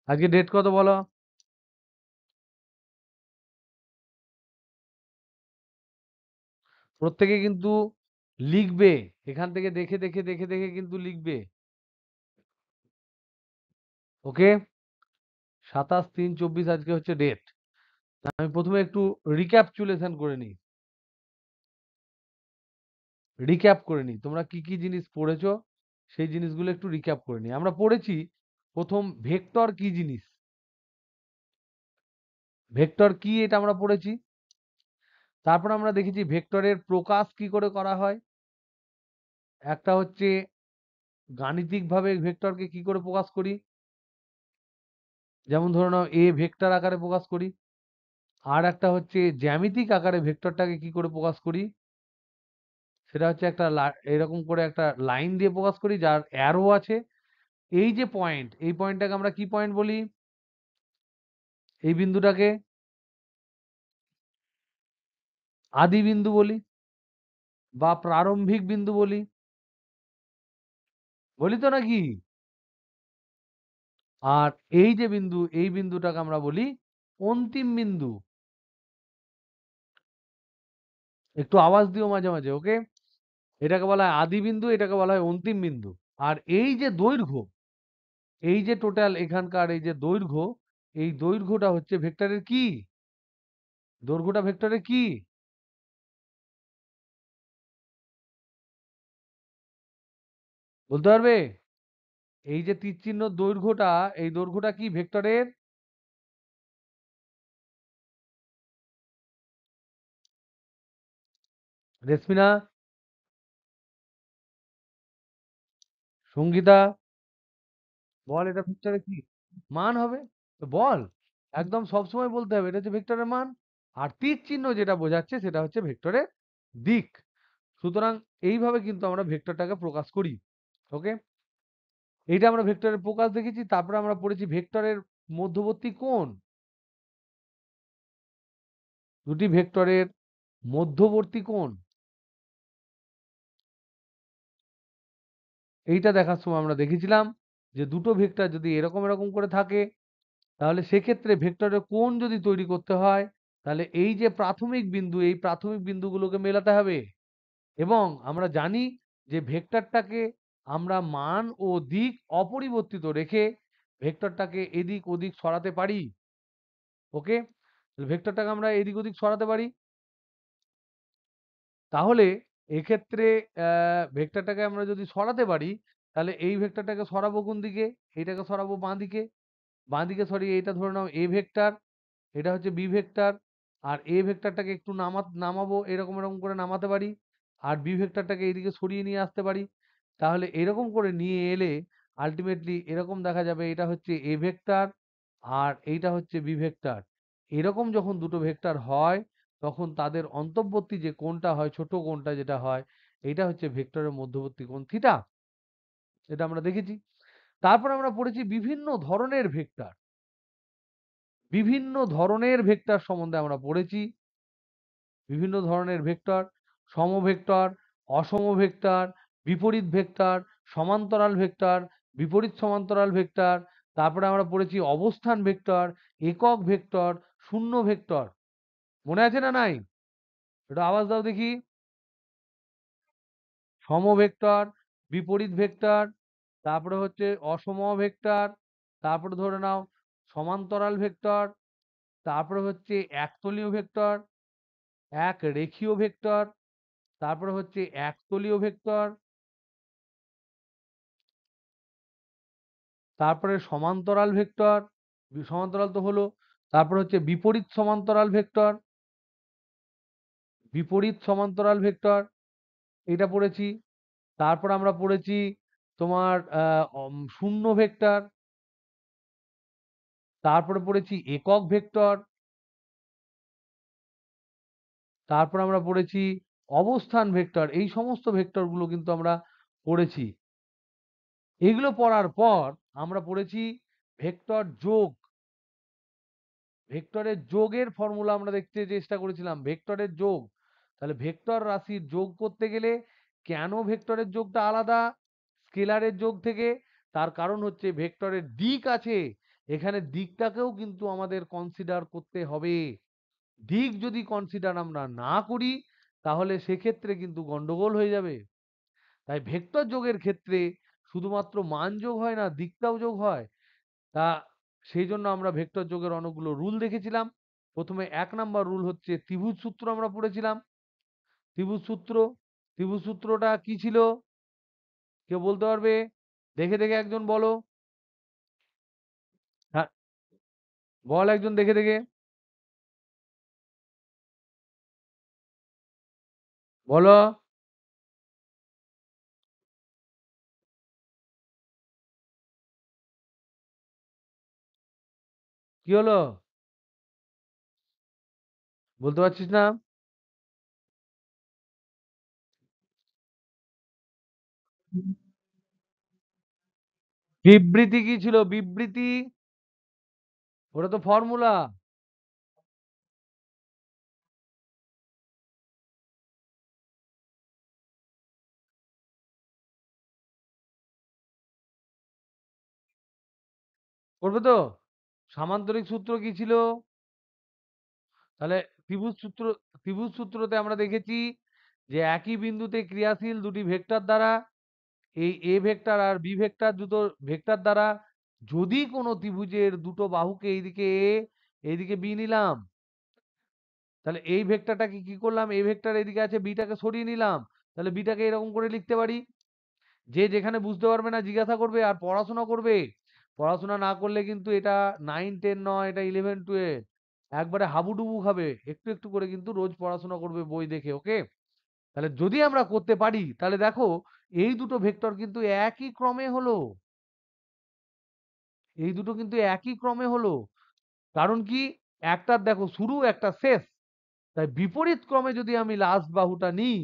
আজকে ডেট কত বলো? প্রত্যেকে কিন্তু লিখবে, এখান থেকে দেখে দেখে দেখে দেখে কিন্তু লিখবে। ওকে, 27/3/24 আজকে হচ্ছে ডেট। আমি প্রথমে একটু রিক্যাপচুলেশন করে নিই, তোমরা কি কি জিনিস পড়েছো সেই জিনিসগুলো একটু রিক্যাপ করে নিই। আমরা পড়েছি প্রথম ভেক্টর কি জিনিস, ভেক্টর কি এটা আমরা পড়েছি। তারপর আমরা দেখেছি ভেক্টরের প্রকাশ কি করে করা হয়। একটা হচ্ছে গাণিতিকভাবে ভেক্টরকে কি করে প্রকাশ করি, যেমন ধরে নাও এ ভেক্টর আকারে প্রকাশ করি। আর একটা হচ্ছে জ্যামিতিক আকারে ভেক্টরটাকে কি করে প্রকাশ করি, সেটা হচ্ছে একটা এরকম করে একটা লাইন দিয়ে প্রকাশ করি যার অ্যারো আছে। এই যে পয়েন্ট, এই পয়েন্টটাকে আমরা কি পয়েন্ট বলি, এই বিন্দুটাকে আদি বিন্দু বলি বা প্রারম্ভিক বিন্দু বলি, বলি তো নাকি? আর এই যে বিন্দু, এই বিন্দুটাকে আমরা বলি অন্তিম বিন্দু। একটু আওয়াজ দিও মাঝে মাঝে, ওকে। এটাকে বলা হয় আদি বিন্দু, এটাকে বলা হয় অন্তিম বিন্দু। আর এই যে দৈর্ঘ্য, এই যে টোটাল এখানকার এই যে দৈর্ঘ্য, এই দৈর্ঘ্যটা হচ্ছে ভেক্টরের কি, দৈর্ঘ্যটা ভেক্টরের কি, বলতে পারবে? এই যে তীর চিহ্ন দৈর্ঘ্যটা, এই দৈর্ঘ্যটা কি ভেক্টরের? রেসমিনা, সঙ্গীতা, বল এটা ভেক্টরের কি মান হবে? তো বল, একদম সবসময় বলতে হবে এটা হচ্ছে ভেক্টরের মান। আর তীর চিহ্ন যেটা বোঝাচ্ছে সেটা হচ্ছে ভেক্টরের দিক। সুতরাং এইভাবে কিন্তু আমরা ভেক্টরটাকে প্রকাশ করি। ওকে, এইটা আমরা ভেক্টরের প্রকাশ দেখেছি। তারপরে আমরা পড়েছি ভেক্টরের মধ্যবর্তী কোণ, দুটি ভেক্টরের মধ্যবর্তী কোণ, এইটা দেখার সময় আমরা দেখেছিলাম যে দুটো ভেক্টর যদি এরকম এরকম করে থাকে, তাহলে সেক্ষেত্রে ভেক্টরের কোণ যদি তৈরি করতে হয়, তাহলে এই যে প্রাথমিক বিন্দু, এই প্রাথমিক বিন্দুগুলোকে মেলাতে হবে। এবং আমরা জানি যে ভেক্টরটাকে আমরা মান ও দিক অপরিবর্তিত রেখে ভেক্টরটাকে এদিক ওদিক সরাতে পারি। ওকে, ভেক্টরটাকে আমরা এদিক ওদিক সরাতে পারি। তাহলে এক্ষেত্রে ভেক্টরটাকে আমরা যদি সরাতে পারি, তাহলে এই ভেক্টরটাকে সরাবো কোন দিকে, এইটাকে সরাবো বাঁ দিকে। বাঁ দিকে সরিয়ে এটা ধরে নাও এ ভেক্টর, এটা হচ্ছে বি ভেক্টর। আর এ ভেক্টরটাকে একটু নামাবো, এরকম এরকম করে নামাতে পারি। আর বি ভেক্টরটাকে এইদিকে সরিয়ে নিয়ে আসতে পারি। তাহলে এরকম করে নিয়ে এলে আলটিমেটলি এরকম দেখা যাবে এটা হচ্ছে এ ভেক্টর আর এইটা হচ্ছে বি ভেক্টর। এরকম যখন দুটো ভেক্টর হয়, তখন তাদের অন্তর্বর্তী যে কোণটা হয়, ছোট কোণটা যেটা হয়, এটা হচ্ছে ভেক্টরের মধ্যবর্তী কোণ থিটা। এটা আমরা দেখেছি। তারপর আমরা পড়েছি বিভিন্ন ধরনের ভেক্টর, বিভিন্ন ধরনের ভেক্টর সম্বন্ধে আমরা পড়েছি। বিভিন্ন ধরনের ভেক্টর, সমভেক্টর, অসমভেক্টর, বিপরীত ভেক্টর, সমান্তরাল ভেক্টর, বিপরীত সমান্তরাল ভেক্টর। তারপরে আমরা পড়েছি অবস্থান ভেক্টর, একক ভেক্টর, শূন্য ভেক্টর। মনে আছে না নাই? একটু আওয়াজ দাও দেখি। সমভেক্টর, বিপরীত ভেক্টর, তারপরে হচ্ছে অসম ভেক্টর, তারপরে ধরে নাও সমান্তরাল ভেক্টর, তারপরে হচ্ছে একতলীয় ভেক্টর, এক রেখীয় ভেক্টর, তারপরে হচ্ছে একতলীয় ভেক্টর, তারপরে সমান্তরাল ভেক্টর, সমান্তরাল তো হলো। তারপর হচ্ছে বিপরীত সমান্তরাল ভেক্টর, বিপরীত সমান্তরাল ভেক্টর, এটা পড়েছি। তারপর আমরা পড়েছি তোমার শূন্য ভেক্টর, তারপরে পড়েছি একক ভেক্টর, তারপর আমরা পড়েছি অবস্থান ভেক্টর। এই সমস্ত ভেক্টর গুলো কিন্তু আমরা পড়েছি। এগুলো পড়ার পর আমরা পড়েছি ভেক্টর যোগ। ভেক্টরের যোগের ফর্মুলা আমরা দেখতে চেষ্টা করেছিলাম, ভেক্টরের যোগ। তাহলে ভেক্টর রাশির যোগ করতে গেলে কেন ভেক্টরের যোগটা আলাদা স্কেলারের যোগ থেকে? তার কারণ হচ্ছে ভেক্টরের দিক আছে, এখানে দিকটাকেও কিন্তু আমাদের কনসিডার করতে হবে। দিক যদি কনসিডার আমরা না করি তাহলে সেক্ষেত্রে কিন্তু গন্ডগোল হয়ে যাবে। তাই ভেক্টর যোগের ক্ষেত্রে শুধুমাত্র মান যোগ হয় না, দিকটাও যোগ হয়। তা সেই জন্য আমরা ভেক্টর যোগের অনেকগুলো রুল দেখেছিলাম। প্রথমে ১ নাম্বার রুল হচ্ছে ত্রিভুজ সূত্র আমরা পড়েছিলাম। ত্রিভুজ সূত্র, ত্রিভুজ সূত্রটা কি ছিল? কেউ বলতে পারবে? দেখে, দেখে একজন বলো। হ্যাঁ, বল একজন দেখে, দেখে। বলো। কি হলো? বলতে পারছিস না? বিবৃতি কি ছিল? বিবৃতি? ওটা তো ফর্মুলা। করবে তো? সামান্তরিক সূত্র কি ছিল? তাহলে ত্রিভুজ সূত্র, ত্রিভুজ সূত্রতে আমরা দেখেছি যে একই বিন্দুতে ক্রিয়াশীল দুটি ভেক্টর দ্বারা, এই এ ভেক্টর আর বি ভেক্টর দুটো ভেক্টর দ্বারা যদি কোনো ত্রিভুজের দুটো বাহুকে এইদিকে এ এইদিকে বি নিলাম, তাহলে এই ভেক্টরটাকে কি করলাম, এই ভেক্টর এদিকে আছে, বিটাকে সরিয়ে নিলাম, তাহলে বিটাকে এরকম করে লিখতে পারি। যে যেখানে বুঝতে পারবে না জিজ্ঞাসা করবে আর পড়াশোনা করবে। পড়াশোনা না করলে কিন্তু এটা 9 10 নয়, এটা 11 12 একবারে হাবুডুবু খাবে। একটু একটু করে কিন্তু রোজ পড়াশোনা করবে বই দেখে, ওকে? তাহলে যদি আমরা করতে পারি তাহলে দেখো এই দুটো ভেক্টর কিন্তু একই ক্রমে হলো। এই দুটো কিন্তু একই ক্রমে হলো। কারণ কি? একটার দেখো শুরু, একটা শেষ। তাই বিপরীত ক্রমে যদি আমি লাস্ট বাহুটা নিই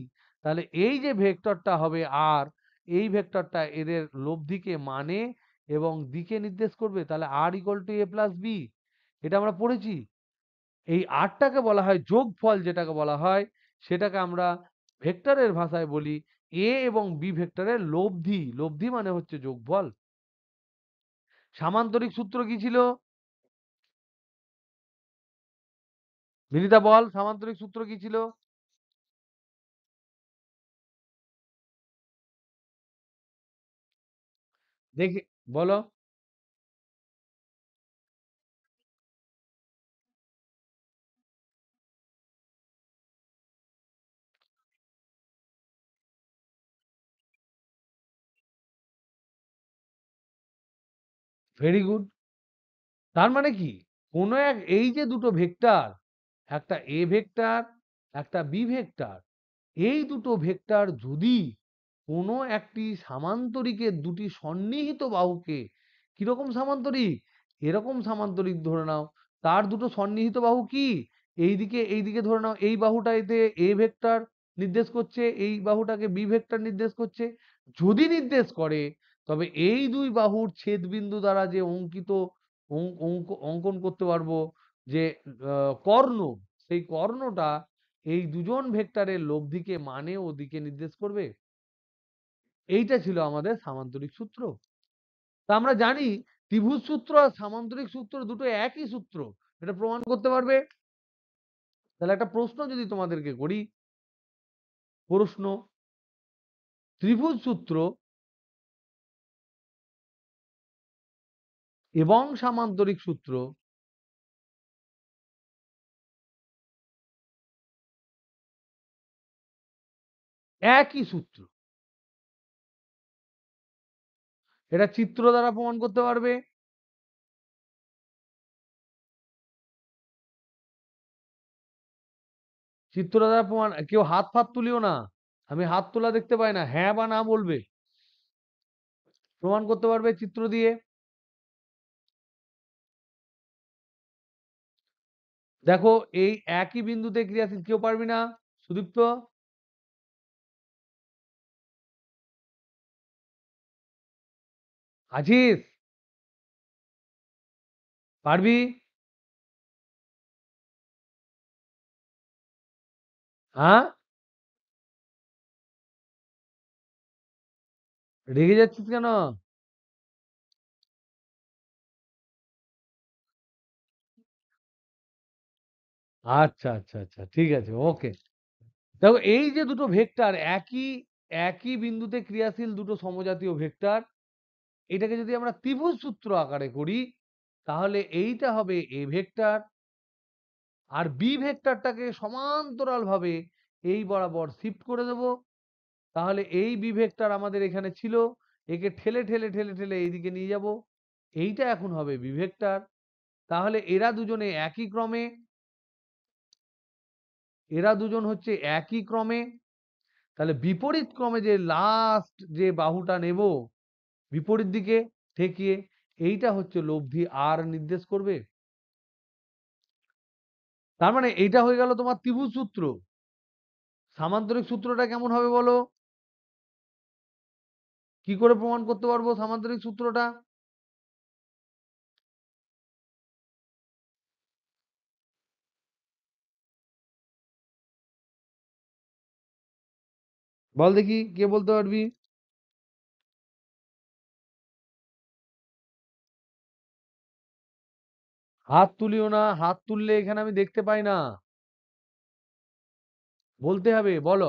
তাহলে এই যে ভেক্টরটা হবে আর, এই ভেক্টরটা এদের লব্ধিকে মানে এবং দিকে নির্দেশ করবে। তাহলে R equal to A plus B, এটা আমরা পড়েছি। এই আরটাকে বলা হয় যোগফল, যেটাকে বলা হয় সেটাকে আমরা ভেক্টরের ভাষায় বলি এ এবং বি ভেক্টরের লব্ধি। লব্ধি মানে হচ্ছে যোগফল। সামান্তরিক সূত্র কি ছিল? বিনিতা বল, সামান্তরিক সূত্র কি ছিল? দেখে বলো। Very good. তার মানে কি? কোন এক, এই যে দুটো ভেক্টর, একটা এ ভেক্টর, একটা বি ভেক্টর, এই দুটো ভেক্টর যদি কোনো একটি সামান্তরিকের দুটি সন্নিহিত বাহুকে, কিরকম সামান্তরিক, এরকম সামান্তরিক ধরে নাও, তার দুটো সন্নিহিত বাহু কি, এইদিকে এইদিকে ধরে নাও, এই বাহুটা এতে এ ভেক্টর নির্দেশ করছে, এই বাহুটাকে বি ভেক্টর নির্দেশ করছে। যদি নির্দেশ করে তবে এই দুই বাহুর ছেদ বিন্দু দ্বারা যে অঙ্কিত অঙ্কন করতে পারবো যে কর্ণ, সেই কর্ণটা এই দুজন ভেক্টরের লব্ধিকে মানে ও দিকে নির্দেশ করবে। এইটা ছিল আমাদের সামান্তরিক সূত্র। তা আমরা জানি ত্রিভুজ সূত্র আর সামান্তরিক সূত্র দুটো একই সূত্র। এটা প্রমাণ করতে পারবে? তাহলে একটা প্রশ্ন যদি তোমাদেরকে করি, প্রশ্ন, ত্রিভুজ সূত্র এবং সামান্তরিক সূত্র একই সূত্র, এটা চিত্র দ্বারা প্রমাণ করতে পারবে? চিত্র দ্বারা প্রমাণ, কেউ হাত ফাত তুলিও না। আমি হাত তোলা দেখতে পাই না, হ্যাঁ বা না বলবে। প্রমাণ করতে পারবে চিত্র দিয়ে? দেখো এই একই বিন্দুতে ক্রিয়াশীল, কেউ পারবি না? সুদীপ্ত, আছিস? পারবি? হ্যাঁ, রেগে যাচ্ছিস কেন? আচ্ছা, আচ্ছা, আচ্ছা। ঠিক আছে। ওকে। দেখো এই যে দুটো ভেক্টর একই একই বিন্দুতে ক্রিয়াশীল দুটো সমজাতীয় ভেক্টর, এটাকে যদি আমরা ত্রিভুজ সূত্র আকারে করি, তাহলে এইটা হবে এ ভেক্টর, আর বি ভেক্টরটাকে সমান্তরালভাবে এই বরাবর শিফট করে দেব। তাহলে এই বি ভেক্টর আমাদের এখানে ছিল, একে ঠেলে ঠেলে ঠেলে ঠেলে এইদিকে নিয়ে যাব। এইটা এখন হবে বি ভেক্টর। তাহলে এরা দুজন হচ্ছে একই ক্রমে। তাহলে বিপরীত ক্রমে যে লাস্ট যে বাহুটা নেব বিপরীত দিকে ঠেকিয়ে, এইটা হচ্ছে লব্ধি আর নির্দেশ করবে। তার মানে এইটা হয়ে গেল তোমার ত্রিভুজ সূত্র। সামান্তরিক সূত্রটা কেমন হবে বলো? কি করে প্রমাণ করতে পারবো সামান্তরিক সূত্রটা? বল দেখি কে বলতে পারবি? হাত তুলিও না, হাত তুললে এখানে আমি দেখতে পাই না। বলতে হবে, বলো।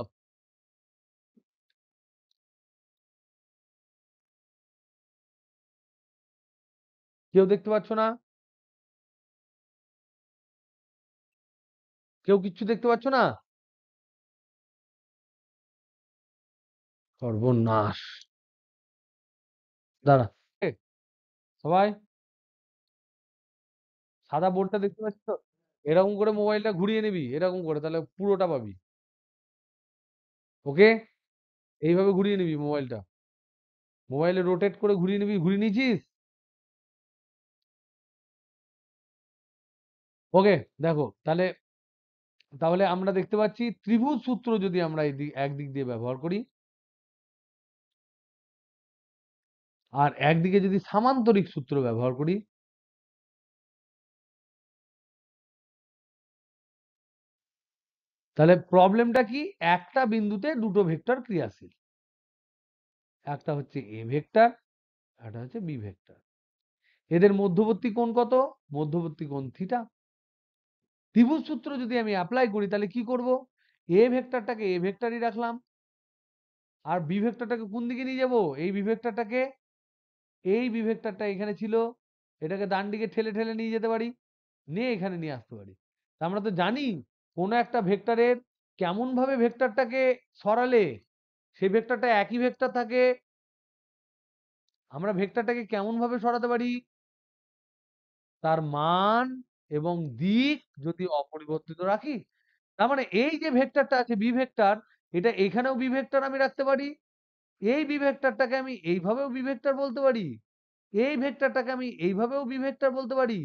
কেউ দেখতে পাচ্ছ না? কেউ কিচ্ছু দেখতে পাচ্ছ না? সর্বনাশ। দাঁড়া। এ, সবাই সাদা বোর্ডটা দেখতে পাচ্ছ তো? এরকম করে মোবাইলটা ঘুরিয়ে নিবি, এরকম করে, তাহলে পুরোটা পাবি। ওকে, এইভাবে ঘুরিয়ে নিবি মোবাইলটা। মোবাইলে রোটেট করে ঘুরিয়ে নিবি, ঘুরিয়ে নিয়েছিস? ওকে। দেখো তাহলে, তাহলে আমরা দেখতে পাচ্ছি ত্রিভুজ সূত্র যদি আমরা একদিক দিয়ে ব্যবহার করি, আর একদিকে যদি সামান্তরিক সূত্র ব্যবহার করি, তাহলে প্রবলেমটা কি? একটা বিন্দুতে দুটো ভেক্টর ক্রিয়াশীল, একটা হচ্ছে এ ভেক্টর, একটা হচ্ছে বি ভেক্টর। এদের মধ্যবর্তী কোণ কত? মধ্যবর্তী কোণ থিটা। ত্রিভুজ সূত্র যদি আমি অ্যাপ্লাই করি তাহলে কি করব? এ ভেক্টরটাকে এ ভেক্টরই রাখলাম, আর বি ভেক্টরটাকে কোন দিকে নিয়ে যাব? এই বি ভেক্টরটাকে, এই বি ভেক্টরটা এখানে ছিল, এটাকে ডান দিকে ঠেলে ঠেলে নিয়ে যেতে পারি, নিয়ে এখানে নিয়ে আসতে পারি। তা আমরা তো জানি কোনো একটা ভেক্টরের কেমন ভাবে ভেক্টরটাকে সরালে সেই ভেক্টরটা একই ভেক্টর থাকে। আমরা ভেক্টরটাকে কেমন ভাবে সরাতে পারি? তার মান এবং দিক যদি অপরিবর্তিত রাখি। তার মানে এই যে ভেক্টরটা আছে বি ভেক্টর, এটা এখানেও বি ভেক্টর আমি রাখতে পারি। এই বি ভেক্টরটাকে আমি এইভাবেও বি ভেক্টর বলতে পারি। এই ভেক্টরটাকে আমি এইভাবেও বি ভেক্টর বলতে পারি।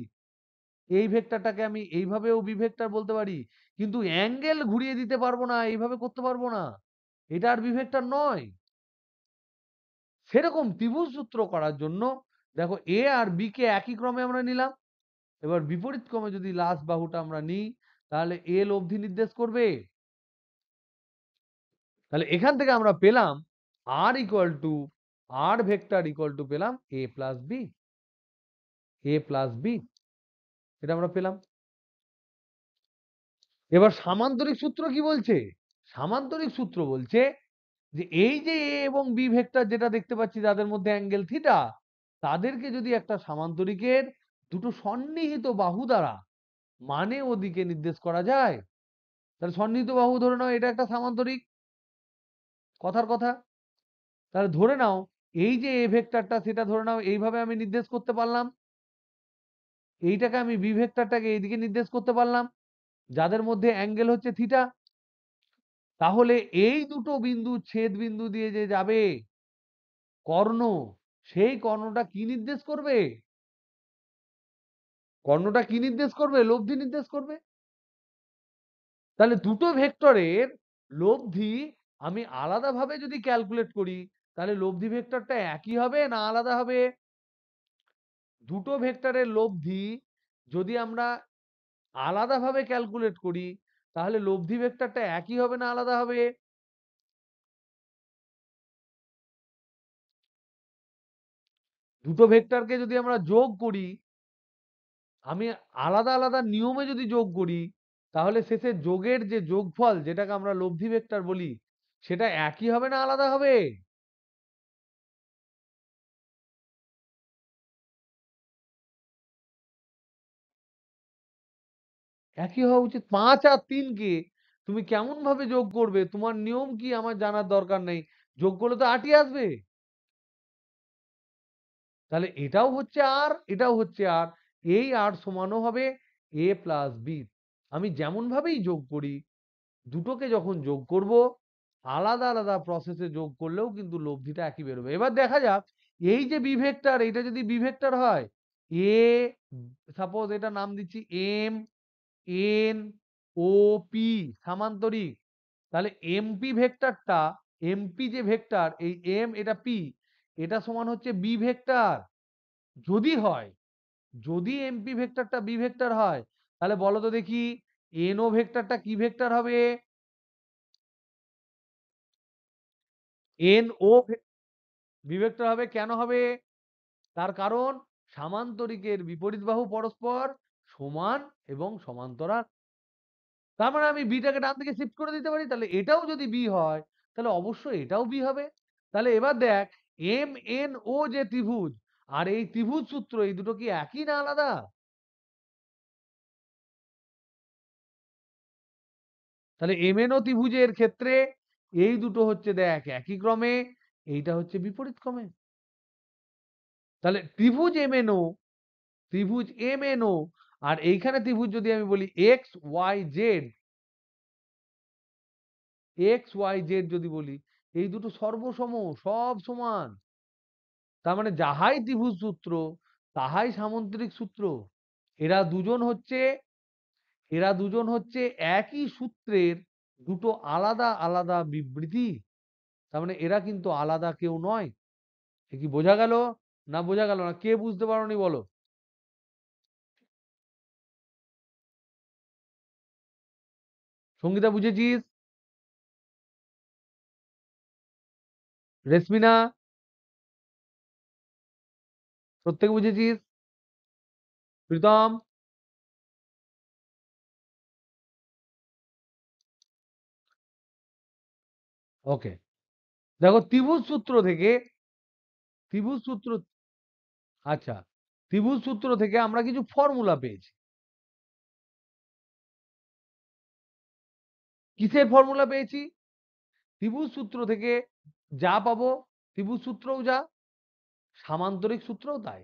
এই ভেক্টরটাকে আমি এইভাবেও বি ভেক্টর বলতে পারি। কিন্তু অ্যাঙ্গেল ঘুরিয়ে দিতে পারবো না, এইভাবে করতে পারবো না। এটা আর বি ভেক্টর নয়। সেরকম ত্রিভুজ সূত্র করার জন্য দেখো এ আর বি কে একই ক্রমে আমরা নিলাম। এবার বিপরীত ক্রমে যদি লাস্ট বাহুটা আমরা নিই, তাহলে এ লব্ধি নির্দেশ করবে। তাহলে এখান থেকে আমরা পেলাম R equal to, R vector equal to পেলাম A plus B. A plus B, এটা আমরা পেলাম। এবার সামান্তরিক সূত্র কি বলছে? সামান্তরিক সূত্র বলছে যে এই যে এ এবং বি ভেক্টর যেটা দেখতে পাচ্ছি যাদের মধ্যে অ্যাঙ্গেল থিটা, তাদেরকে যদি একটা সামান্তরিকের দুটো সন্নিহিত বাহু দ্বারা মানে ওদিকে নির্দেশ করা যায়, তাহলে সন্নিহিত বাহু ধরে নাও এটা একটা সামান্তরিক, কথার কথা। তাহলে ধরে নাও এই যে এ ভেক্টরটা, সেটা ধরে নাও এইভাবে আমি নির্দেশ করতে পারলাম। এইটাকে আমি বি ভেক্টরটাকে এইদিকে নির্দেশ করতে পারলাম, যাদের মধ্যে অ্যাঙ্গেল হচ্ছে থিটা। তাহলে এই দুটো বিন্দু ছেদ বিন্দু দিয়ে যে যাবে কর্ণ, সেই কর্ণটা কি নির্দেশ করবে? কর্ণটা কি নির্দেশ করবে? লব্ধি নির্দেশ করবে। তাহলে দুটো ভেক্টরের লব্ধি আমি আলাদাভাবে যদি ক্যালকুলেট করি, তাহলে লব্ধি ভেক্টরটা একই হবে না আলাদা হবে? দুটো ভেক্টরের লব্ধি যদি আমরা আলাদাভাবে ক্যালকুলেট করি, তাহলে লব্ধি ভেক্টরটা একই হবে না আলাদা হবে? দুটো ভেক্টরকে যদি আমরা যোগ করি, আমি আলাদা আলাদা নিয়মে যদি যোগ করি, তাহলে শেষে যোগের যে যোগফল যেটাকে আমরা লব্ধি ভেক্টর বলি সেটা একই হবে না আলাদা হবে? একই হওয়া উচিত। ৫ আর ৩ কে তুমি কেমন ভাবে যোগ করবে, তোমার নিয়ম কি আমার জানার দরকার নেই। যোগ করলে তো ৮ই আসবে। তাহলে এটাও হচ্ছে আর, এটাও হচ্ছে আর। এই আর সমানও হবে a প্লাস বি। আমি যেমন ভাবেই যোগ করি, দুটোকে যখন যোগ করব, আলাদা আলাদা প্রসেসে যোগ করলেও কিন্তু লব্ধিটা একই বেরোবে। এবার দেখা যাক, এই যে বি ভেক্টর, এটা যদি বি ভেক্টর হয়, এ, সাপোজ এটা নাম দিচ্ছি এম এন ও পি, সামান্তরিক। তাহলে এমপি ভেক্টরটা, এমপি যে ভেক্টর, এই এম এটা পি, এটা সমান হচ্ছে বি ভেক্টর। যদি হয়, যদি এমপি ভেক্টরটা বি ভেক্টর হয়, তাহলে বলো তো দেখি এনও ভেক্টরটা কি ভেক্টর হবে? এন ও বি ভেক্টর হবে। কেন হবে? তার কারণ সামান্তরিকের বিপরীত বাহু পরস্পর সমান এবং সমান্তরাল। তার মানে আমি বিটাকে ডান দিকে শিফট করে দিতে পারি। তাহলে এটাও যদি বি হয়, তাহলে অবশ্যই এটাও বি হবে। তাহলে এবার দেখ, এম এন ও যে ত্রিভুজ, আর এই ত্রিভুজ সূত্র, এই দুটো কি একই না আলাদা? তাহলে এম এন ও ত্রিভুজের ক্ষেত্রে এই দুটো হচ্ছে দেখ একই ক্রমে, এইটা হচ্ছে বিপরীত ক্রমে। তাহলে ত্রিভুজ এম এন ও, ত্রিভুজ এম এন ও, আর এইখানে ত্রিভুজ যদি আমি বলি X Y Z, X Y Z যদি বলি, এই দুটো সর্বসম, সব সমান। তার মানে যাহাই ত্রিভুজ সূত্র তাহাই সামুদ্রিক সূত্র। এরা দুজন হচ্ছে, এরা দুজন হচ্ছে একই সূত্রের দুটো আলাদা আলাদা বিবৃতি। তার মানে এরা কিন্তু আলাদা কেউ নয়। এ কি বোঝা গেল? না বোঝা গেল না? কে বুঝতে পারোনি বলো? সঙ্গীতা বুঝেছিস? রেশমিনা, প্রত্যেকে বুঝেছিস? প্রীতম, ওকে। দেখো ত্রিভুজ সূত্র থেকে, ত্রিভুজ সূত্র, আচ্ছা, ত্রিভুজ সূত্র থেকে আমরা কিছু ফর্মুলা পেয়েছি। কিসের ফর্মুলা পেয়েছি? ত্রিভুজ সূত্র থেকে যা পাবো, ত্রিভুজ সূত্রও যা, সামান্তরিক সূত্রও তাই।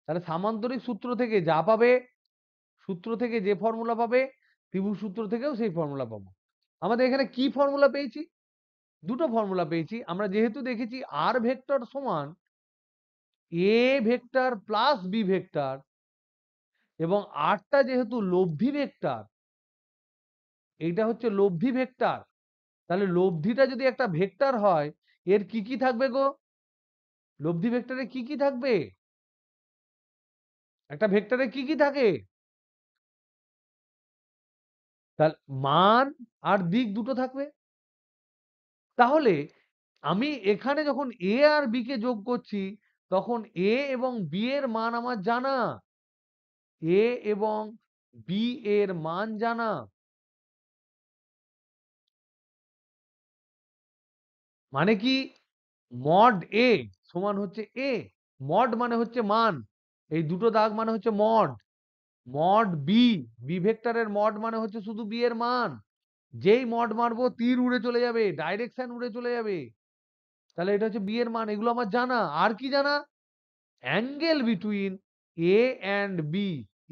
তাহলে সামান্তরিক সূত্র থেকে যা পাবে, সূত্র থেকে যে ফর্মুলা পাবে, ত্রিভুজ সূত্র থেকেও সেই ফর্মুলা পাবো। আমাদের এখানে কি ফর্মুলা পেয়েছি? দুটো ফর্মুলা পেয়েছি। আমরা যেহেতু দেখেছি আর ভেক্টর সমান A vector plus B vector, এবং আরটা যেহেতু লব্ধি ভেক্টর, এইটা হচ্ছে লব্ধি ভেক্টর। তাহলে লব্ধিটা যদি একটা ভেক্টর হয়, এর কি কি থাকবে গো? লব্ধি ভেক্টরে কি কি থাকবে? একটা ভেক্টরে কি কি থাকে? তার মান আর দিক দুটো থাকবে। তাহলে আমি এখানে যখন এ আর বি কে যোগ করছি, তখন এ এবং বি এর মান আমার জানা, এ এবং বি এর মান জানা। মানে কি? মড এ সমান হচ্ছে এ, মড মানে হচ্ছে মান, এই দুটো দাগ মানে হচ্ছে মড। মড বি, বি ভেক্টরের মড মানে হচ্ছে শুধু বি এর মান। যেই মড মারবো তীর উড়ে চলে যাবে, ডাইরেকশন উড়ে চলে যাবে। তাহলে এটা হচ্ছে বি এর মান, এগুলো আমার জানা। আর কি জানা? Angle between A and B,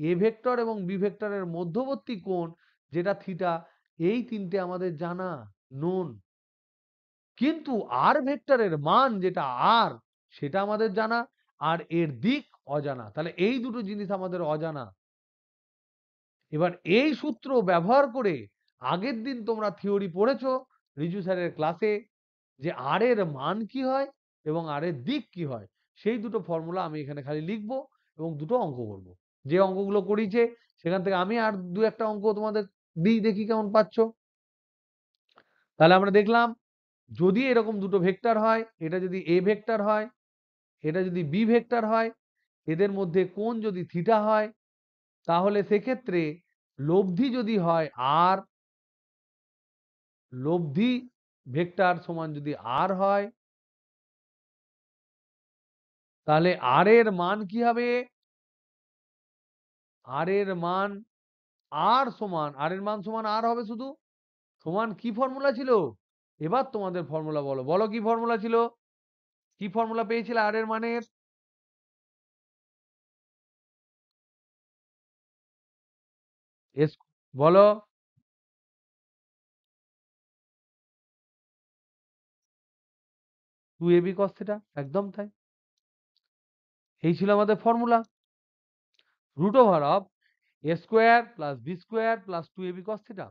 A vector এবং বি ভেক্টরের মধ্যবর্তী কোণ যেটা থিটা, এই তিনটে আমাদের জানা, নোন। কিন্তু আর ভেক্টরের মান যেটা আর, সেটা আমাদের জানা, আর এর দিক অজানা। তাহলে এই দুটো জিনিস আমাদের অজানা। এবার এই সূত্র ব্যবহার করে, আগের দিন তোমরা থিওরি পড়েছো রিজু স্যারের ক্লাসে, যে আর এর মান কি হয় এবং আর এর দিক কি হয়, সেই দুটো ফর্মুলা আমি এখানে খালি লিখবো এবং দুটো অঙ্ক করব। যে অঙ্কগুলো করিয়েছে সেখান থেকে আমি আর দু একটা অঙ্ক তোমাদের দিই, দেখি কেমন পাচ্ছ। তাহলে আমরা দেখলাম, যদি এরকম দুটো ভেক্টর হয়, এটা যদি এ ভেক্টর হয়, এটা যদি বি ভেক্টর হয়, এদের মধ্যে কোণ যদি থিটা হয়, তাহলে সেক্ষেত্রে লব্ধি যদি হয় আর, লব্ধি ভেক্টর সমান যদি আর হয়, তাহলে আর এর মান কি হবে? আর এর মান আর এর মান সমান আর হবে শুধু। সমান কি ফর্মুলা ছিল? এবার তোমাদের ফর্মুলা বলো, বলো কি ফর্মুলা ছিল? কি ফর্মুলা পেয়েছিলে আর এর মানের? এস, বলো। 2ab cos থিটা, একদম তাই। এই ছিল আমাদের formula, root over of a square plus B square plus 2ab cos theta.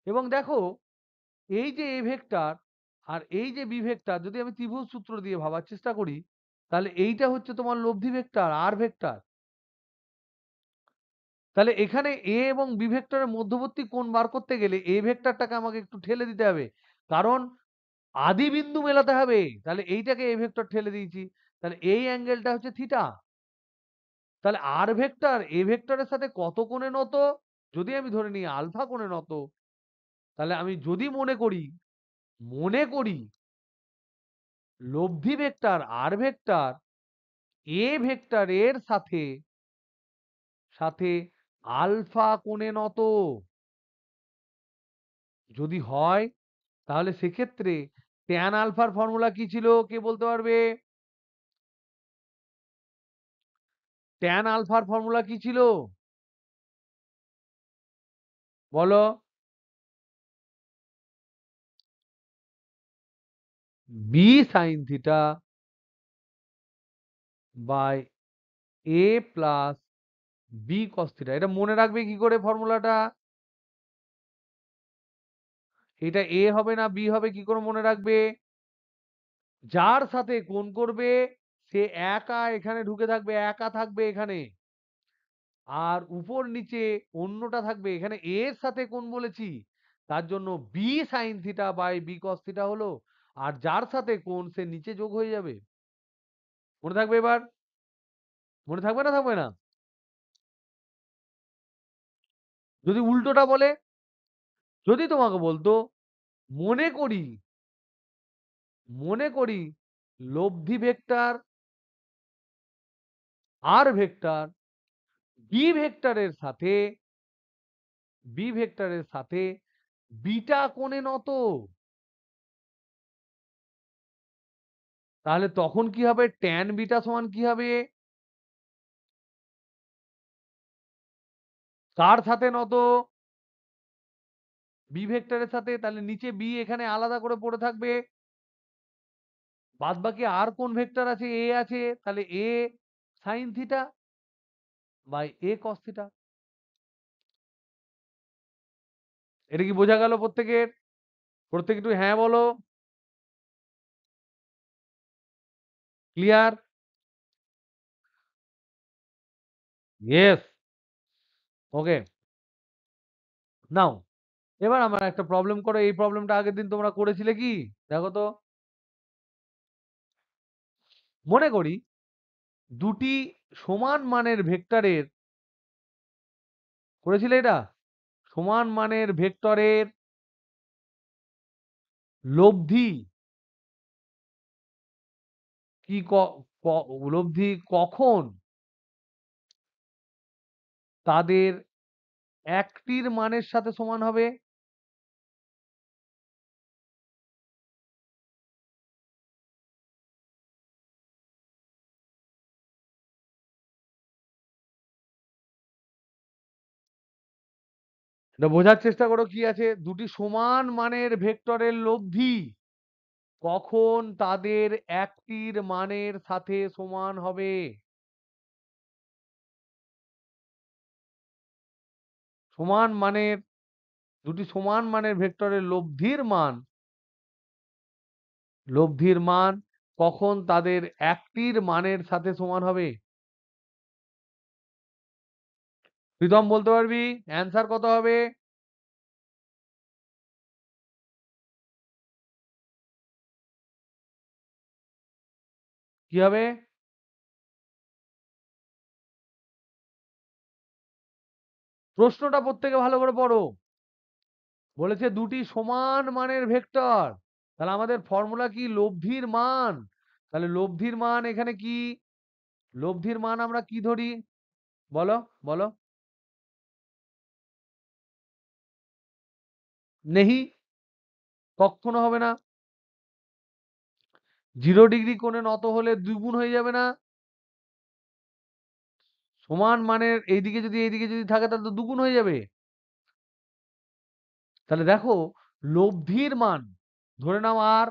এবং দেখো, এই যে এ ভেক্টর আর এই যে বি ভেক্টর, যদি আমি ত্রিভুজ সূত্র দিয়ে ভাবার চেষ্টা করি, তাহলে এইটা হচ্ছে তোমার লব্ধি ভেক্টর আর ভেক্টর। তাহলে এখানে এ এবং বি ভেক্টরের মধ্যবর্তী কোণ বার করতে গেলে এ ভেক্টরটাকে আমাকে একটু ঠেলে দিতে হবে, কারণ আদি বিন্দু মেলাতে হবে। তাহলে এইটাকে এ ভেক্টর ঠেলে দিয়েছি, তাহলে এই অ্যাঙ্গেলটা হচ্ছে থিটা। তাহলে আর ভেক্টর এ ভেক্টরের সাথে কত কোণে নত? যদি আমি ধরে নিই আলফা কোণে নত, তাহলে আমি যদি মনে করি লব্ধি ভেক্টর আর ভেক্টর এ ভেক্টরের সাথে সাথে আলফা কোণে নত যদি হয়, তাহলে সেক্ষেত্রে ট্যান আলফার ফর্মুলা কি ছিল? কে বলতে পারবে? ট্যান আলফার ফর্মুলা কি ছিল? বলো। B sine theta by A plus B cos theta. এটা মনে রাখবে কি করে ফর্মুলাটা? এটা এ হবে না বি হবে, কি করে মনে রাখবে? যার সাথে কোণ করবে সে একা এখানে ঢুকে থাকবে, একা থাকবে এখানে, আর উপর নিচে অন্যটা থাকবে। এখানে এর সাথে কোণ বলেছি, তার জন্য B sine theta by B cos theta হলো, আর যার সাথে কোণ সে নিচে যোগ হয়ে যাবে। মনে থাকবে এবার? মনে থাকবে না থাকবে না? যদি উল্টোটা বলে, যদি তোমাকে বলতো মনে করি মনে করি লব্ধি ভেক্টর আর ভেক্টর বি ভেক্টরের সাথে বিটা কোণে নত, তাহলে তখন কি হবে? ট্যান বিটা সমান কি হবে? কার সাথে নত? বি ভেক্টরের সাথে। তাহলে নিচে বি এখানে আলাদা করে পড়ে থাকবে, বাদ বাকি আর কোন ভেক্টর আছে? এ আছে, তাহলে A sine theta by A cos theta. এটা কি বোঝা গেল প্রত্যেকের? প্রত্যেক একটু হ্যাঁ বলো। ক্লিয়ার? ইয়েস। ওকে, নাও এবার আমার একটা প্রবলেম করো। এই প্রবলেমটা আগের দিন তোমরা করেছিলে কি? দেখো তো। মনে করি দুটি সমান মানের ভেক্টরের, করেছিলে এটা? সমান মানের ভেক্টরের লব্ধি কি লব্ধি কখন তাদের একটির মানের সাথে সমান হবে? এটা বোঝার চেষ্টা করো কি আছে। দুটি সমান মানের ভেক্টরের লব্ধি কখন তাদের একটির মানের সাথে সমান হবে? সমান মানের, দুটি সমান মানের ভেক্টরের লব্ধির মান কখন তাদের একটির মানের সাথে সমান হবে? প্রীতম বলতে পারবি অ্যান্সার কত হবে? কি হবে? প্রশ্নটা প্রত্যেকে ভালো করে পড়ো। বলেছে দুটি সমান মানের ভেক্টর, তাহলে আমাদের ফর্মুলা কি? লব্ধির মান। তাহলে লব্ধির মান এখানে কি? লব্ধির মান আমরা কি ধরি? বলো বলো। নেহি, কখনো হবে না। 0 ডিগ্রি কোণে নত হলে দ্বিগুণ হয়ে যাবে না? সমান মানের এইদিকে যদি থাকে তাহলে তো দুগুণ হয়ে যাবে। তাহলে দেখো, লব্ধির মান ধরে নাও আর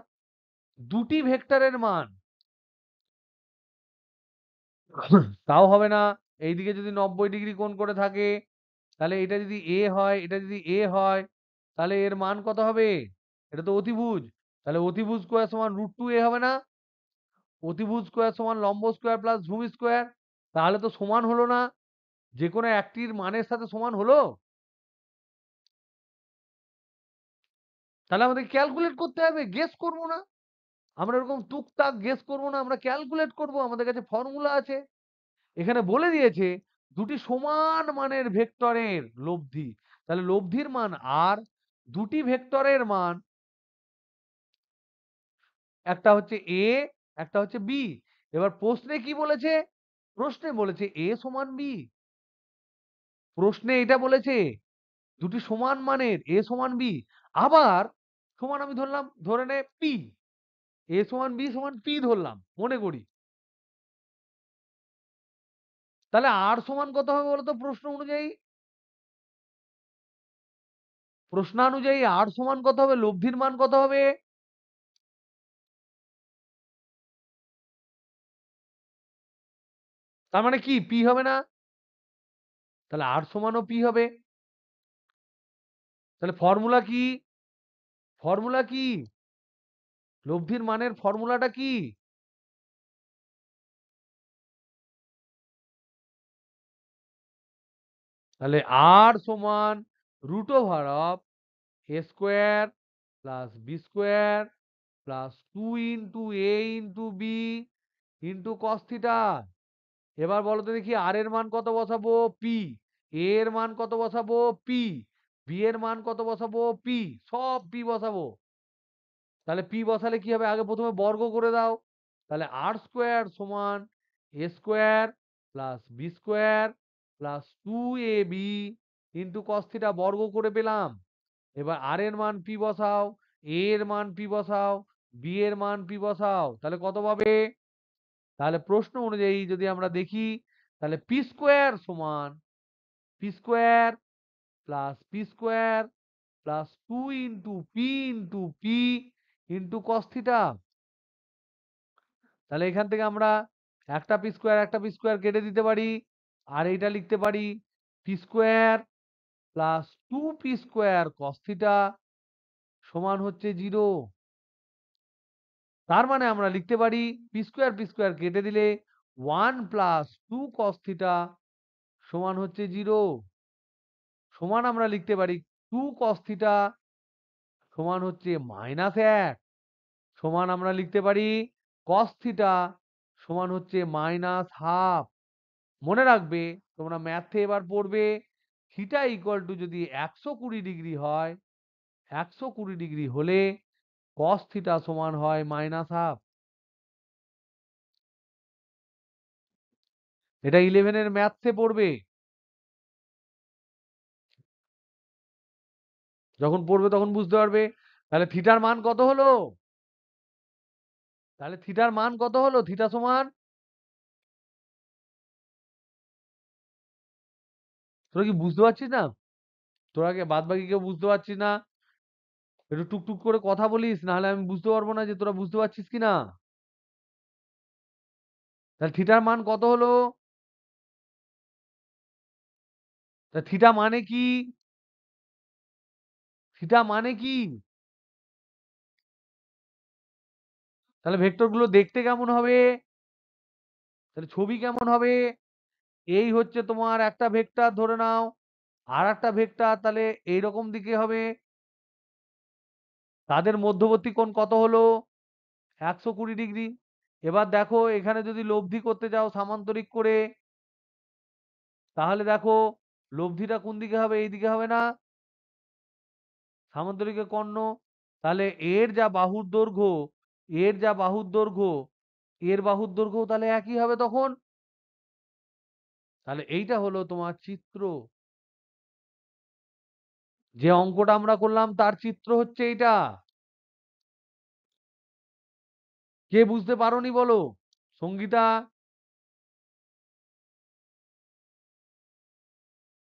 দুটি ভেক্টরের মান তাও হবে না। এইদিকে যদি 90 ডিগ্রি কোণ করে থাকে, তাহলে এটা যদি এ হয়, এটা যদি এ হয়, তাহলে এর মান কত হবে? এটা তো অতিভুজ, তাহলে অতিভুজ স্কোয়ার সমান √2a হবে না? অতিভুজ স্কোয়ার সমান লম্ব স্কোয়ার প্লাস ভূমি স্কোয়ার। তাহলে তো সমান হলো না, যে কোনো একটির মানের সাথে সমান হলো? তাহলে আমাদের ক্যালকুলেট করতে হবে, গেস করবো না। আমরা এরকম টুকটাক গেস করবো না, আমরা ক্যালকুলেট করবো, আমাদের কাছে ফর্মুলা আছে। এখানে বলে দিয়েছে দুটি সমান মানের ভেক্টরের লব্ধি, তাহলে লব্ধির মান আর দুটি ভেক্টরের মান, একটা হচ্ছে এ, একটা হচ্ছে বি। এবার প্রশ্নে কি বলেছে? প্রশ্নে বলেছে এ সমান বি। প্রশ্নে এটা বলেছে দুটি সমান মানের এ সমান বি। আবার সমান আমি ধরলাম, ধরে নে পি, এ সমান বি সমান পি ধরলাম মনে করি। তাহলে আর সমান কত হবে বলতো? প্রশ্ন অনুযায়ী, প্রশ্নানুযায়ী আর সমান কত হবে? লব্ধির মান কত হবে? তার মানে কি পি হবে না? তাহলে আর সমানও পি হবে। তাহলে ফর্মুলা কি? ফর্মুলা কি? লব্ধির মানের ফর্মুলাটা কি? তাহলে আর সমান √অফ A square plus B square plus 2 × a × B × cos theta. এবার বলো তো দেখি, আর এর মান কত বসাবো? পি। এ এর মান কত বসাবো? পি। বি এর মান কত বসাবো? পি। সব পি বসাবো। তাহলে পি বসালে কি হবে? আগে প্রথমে বর্গ করে দাও। তাহলে আর স্কোয়ার সমান A square plus B square plus 2ab into cos theta বর্গ করে পেলাম। এবার আর এর মান পি বসাও, এ এর মান পি বসাও, বি এর মান পি বসাও, তাহলে কত পাবে? তাহলে প্রশ্ন অনুযায়ী যদি আমরা দেখি, তাহলে পি স্কোয়ার সমান P square plus P square plus 2 × P into cos theta. তাহলে এখান থেকে আমরা একটা পি স্কোয়ার কেটে দিতে পারি, আর এইটা লিখতে পারি P square plus 2p² cos theta সমান হচ্ছে 0। তার মানে আমরা লিখতে পারি পি স্কোয়ার কেটে দিলে 1 প্লাস 2 কস থিটা সমান হচ্ছে 0। সমান আমরা লিখতে পারি 2 কস থিটা সমান হচ্ছে -1। সমান আমরা লিখতে পারি কস থিটা সমান হচ্ছে -½ মনে রাখবে, তোমরা ম্যাথে এবার পড়বে, থিটা ইকুয়াল টু যদি 120 ডিগ্রি হয়, 120 ডিগ্রি হলে কস থিটা সমান হয় -½ এটা 11 এর ম্যাথে পড়বে। যখন পড়বে তখন বুঝতে পারবে। তাহলে থিটার মান কত হলো? তাহলে থিটার মান কত হলো? থিটা সমান, তোরা কি বুঝতে পারছিস না? তোরা কি বাদ বাকি কেউ বুঝতে পারছিস না? একটু টুকটুক করে কথা বলিস, নাহলে আমি বুঝতে পারবো না যে তোরা বুঝতে পারছিস কিনা। তাহলে থিটার মান কত হলো? তা থিটা মানে কি? থিটা মানে কি? তাহলে ভেক্টর গুলো দেখতে কেমন হবে? তাহলে ছবি কেমন হবে? এই হচ্ছে তোমার একটা ভেক্টর ধরে নাও, আর একটা ভেক্টর তাহলে এইরকম দিকে হবে। তাদের মধ্যবর্তী কোণ কত হলো? 120 ডিগ্রি। এবার দেখো, এখানে যদি লব্ধি করতে যাও সামান্তরিক করে, তাহলে দেখো লব্ধিটা কোন দিকে হবে? এই দিকে হবে না? সামুদ্রিকে কর্ণ। তাহলে এর যা বাহুর দৈর্ঘ্য, এর যা বাহুর দৈর্ঘ্য, এর বাহুর দৈর্ঘ্য তাহলে একই হবে তখন। তাহলে এইটা হলো তোমার চিত্র। যে অঙ্কটা আমরা করলাম তার চিত্র হচ্ছে এইটা। কে বুঝতে পারোনি বলো? সঙ্গীতা?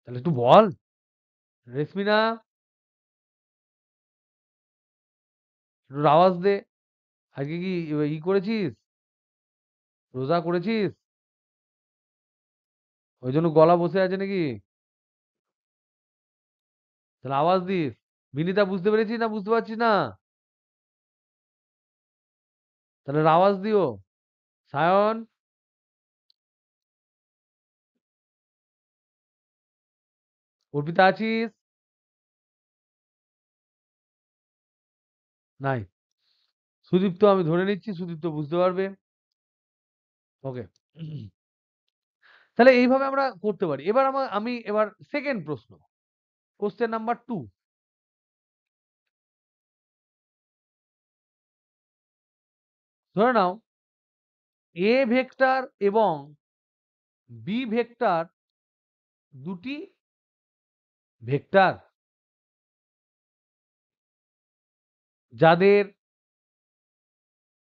তাহলে একটু বল। রেশমিনা? একটু আওয়াজ দে। আজকে কি করেছিস? রোজা করেছিস? ওই জন্য গলা বসে আছে নাকি? তাহলে আওয়াজ দিস। বিনিতা বুঝতে পেরেছিস না বুঝতে পারছিস না? তাহলে আওয়াজ দিও। সায়ন? অর্পিতা আছিস? নাই। সুদীপ্ত আমি ধরে নিচ্ছি সুদীপ্ত বুঝতে পারবে। ওকে। তাহলে এইভাবে আমরা করতে পারি। এবার আমি এবার সেকেন্ড প্রশ্ন। Question number 2। ধরে নাও এ ভেক্টর এবং বি ভেক্টর দুটি ভেক্টর যাদের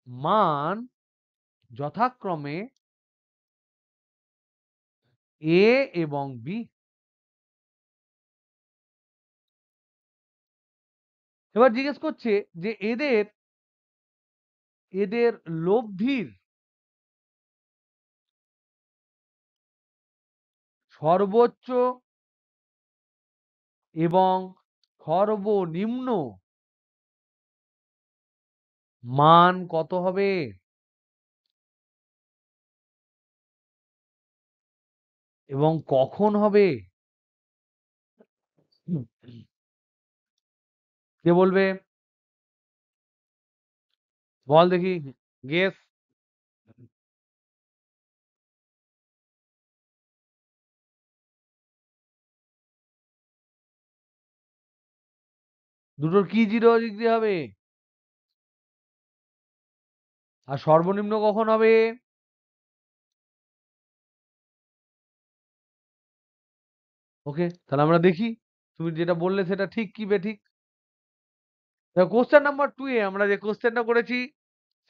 মান যথাক্রমে এ এবং বি। এবার জিজ্ঞেস করছে যে এদের এদের লব্ধির সর্বোচ্চ এবং সর্বনিম্ন মান কত হবে? এবং কখন হবে? কে বলবে? বল দেখি। গেস। দুটোর কি 0 ডিগ্রি হবে? আর সর্বনিম্ন কখন হবে? ওকে, তাহলে আমরা দেখি তুমি যেটা বললে সেটা ঠিক কি বেঠিক। কোশ্চেন নাম্বার 2 এ আমরা যে কোশ্চেনটা করেছি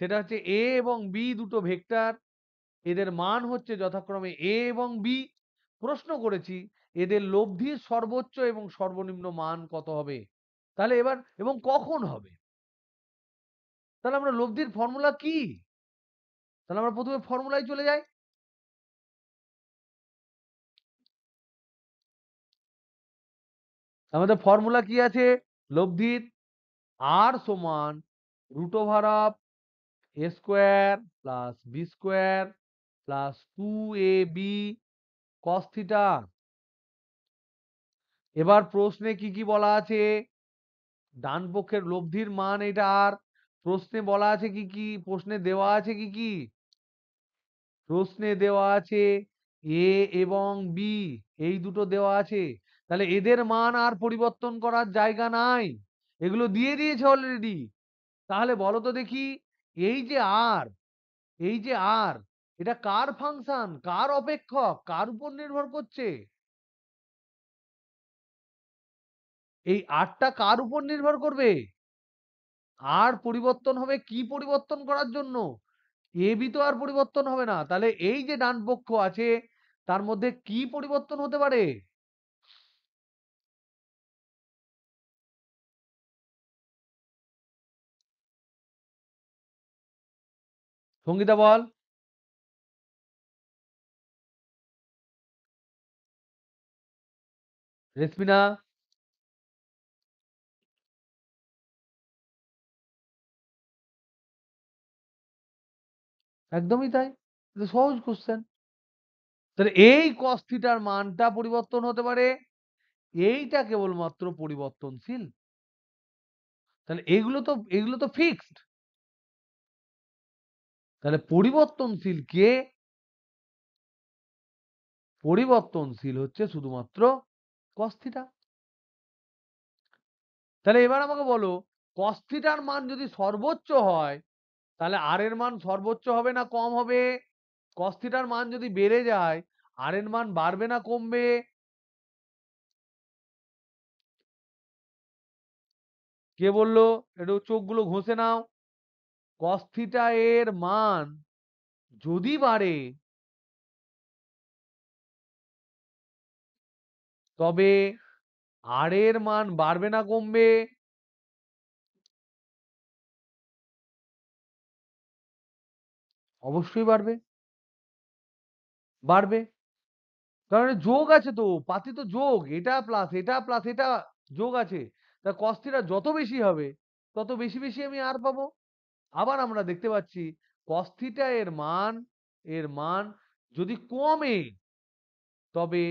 সেটা হচ্ছে এ এবং বি দুটো ভেক্টর, এদের মান হচ্ছে যথাক্রমে এ এবং বি। প্রশ্ন করেছি এদের লব্ধির সর্বোচ্চ এবং সর্বনিম্ন মান কত হবে। তাহলে এবার এবং কখন হবে? তাহলে আমরা লব্ধির ফর্মুলা কি? তাহলে আমরা প্রথমে ফর্মুলায় চলে যাই। আমাদের ফর্মুলা কি আছে লব্ধির? আর সমান root over of A square plus B square plus 2ab cos theta. এবার প্রশ্নে কি কি বলা আছে? ডান পক্ষের লব্ধির মান এটা। আর প্রশ্নে বলা আছে কি কি? প্রশ্নে দেওয়া আছে কি কি? প্রশ্নে দেওয়া আছে এ এবং বি, এই দুটো দেওয়া আছে। তাহলে এদের মান আর পরিবর্তন করার জায়গা নাই, এগুলো দিয়ে দিয়েছে অলরেডি। তাহলে বলো তো দেখি এই যে আর, এই যে আর, এটা কার ফাংশন, কার অপেক্ষক, কার উপর নির্ভর করছে? এই আরটা কার উপর নির্ভর করবে? আর পরিবর্তন হবে কি পরিবর্তন করার জন্য? এ বি তো আর পরিবর্তন হবে না। তাহলে এই যে ডান পক্ষ আছে তার মধ্যে কি পরিবর্তন হতে পারে? সঙ্গীতা বল। রেসমিনা? একদমই তাই। এটা সহজ কোশ্চেন। তাহলে এই cos থিটার মানটা পরিবর্তন হতে পারে, এইটা কেবলমাত্র পরিবর্তনশীল। তাহলে এগুলো তো ফিক্সড। তাহলে পরিবর্তনশীল কে? পরিবর্তনশীল হচ্ছে শুধুমাত্র cos থিটা। তাহলে এবার আমাকে বলো cos থিটার মান যদি সর্বোচ্চ হয় তাহলে আর এর মান সর্বোচ্চ হবে না কম হবে? cos থিটার মান যদি বেড়ে যায় আর এর মান বাড়বে না কমবে? কে বললো? একটু চোখগুলো ঘষে নাও। cos থিটা এর মান যদি বাড়ে তবে আর এর মান বাড়বে না কমবে? অবশ্যই বাড়বে। বাড়বে। কারণ যোগ আছে তো, পাতি তো যোগ, এটা প্লাস এটা প্লাস এটা যোগ আছে। তা cos থিটা যত বেশি হবে তত বেশি বেশি আমি আর পাবো। আবার আমরা দেখতে পাচ্ছি cos থিটা এর মান যদি কমে তবে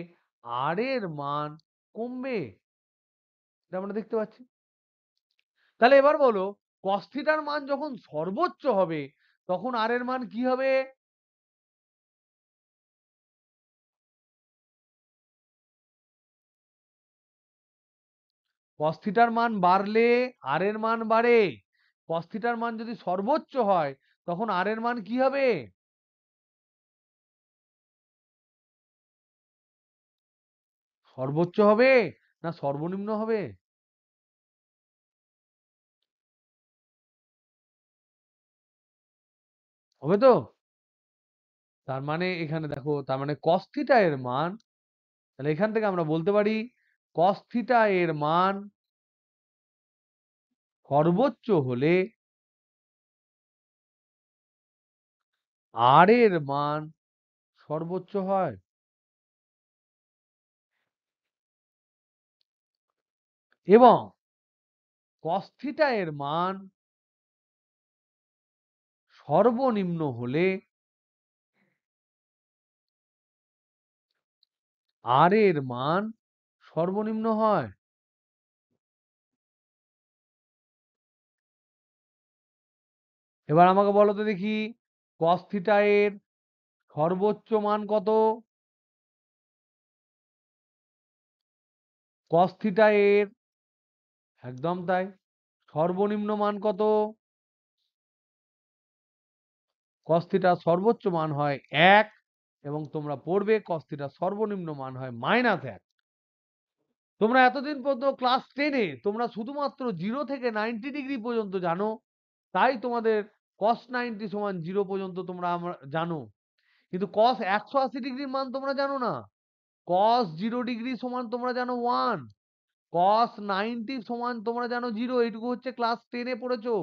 আর এর মান কমবে। এটা আমরা দেখতে পাচ্ছি। তাহলে এবার বলো cos থিটার মান যখন সর্বোচ্চ হবে তখন আর এর মান কি হবে? cos থিটার মান বাড়লে আর এর মান বাড়ে। cos থিটার মান যদি সর্বোচ্চ হয় তখন আর এর মান কি হবে? সর্বোচ্চ হবে না সর্বনিম্ন হবে? হবে তো? তার মানে এখানে দেখো, তার মানে cos থিটা এর মান, তাহলে এখান থেকে আমরা বলতে পারি cos থিটা এর মান সর্বোচ্চ হলে আর এর মান সর্বোচ্চ হয়। এবং cos থিটা এর মান সর্বনিম্ন হলে আর এর মান সর্বনিম্ন হয়। এবার আমাকে বলো তো দেখি cos থিটা এর সর্বোচ্চ মান কত? cos থিটা এর একদম তাই সর্বনিম্ন মান কত? cos থিটার সর্বোচ্চ মান হয় 1 এবং তোমরা পড়বে cos থিটার সর্বনিম্ন মান হয় -1। তোমরা এতদিন পর্যন্ত ক্লাস 10 এ তোমরা শুধুমাত্র 0 থেকে 90 ডিগ্রি পর্যন্ত জানো, তাই তোমাদের cos 90 সমান 0 পর্যন্ত তোমরা জানো। কিন্তু cos 180 ডিগ্রির মান তোমরা জানো না। cos 0 ডিগ্রি সমান তোমরা জানো 1, cos 90 সমান তোমরা জানো 0। এইটুকু হচ্ছে ক্লাস 10 এ পড়েছো।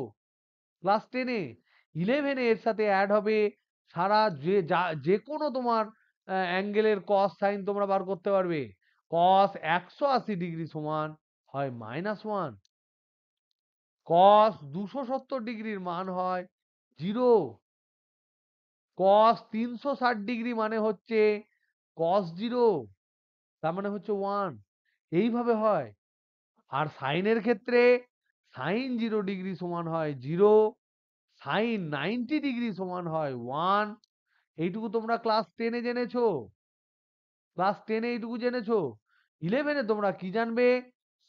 ক্লাস 10 এ 11 এ এর সাথে অ্যাড হবে সারা যে কোনো তোমার অ্যাঙ্গেলের cos সাইন তোমরা বার করতে পারবে। cos 180 ডিগ্রি সমান হয় -1, cos 270 ডিগ্রির মান হয় 0, cos 360 ডিগ্রি মানে হচ্ছে cos 0, তার মানে হচ্ছে 1। এইভাবে হয়। আর সাইনের ক্ষেত্রে sin 0 ডিগ্রি সমান হয় 0, sin 90 ডিগ্রি সমান হয় 1। এইটুকু তোমরা ক্লাস 10 এ জেনেছো। ক্লাস 10 এ এইটুকু জেনেছো। 11 এ তোমরা কি জানবে?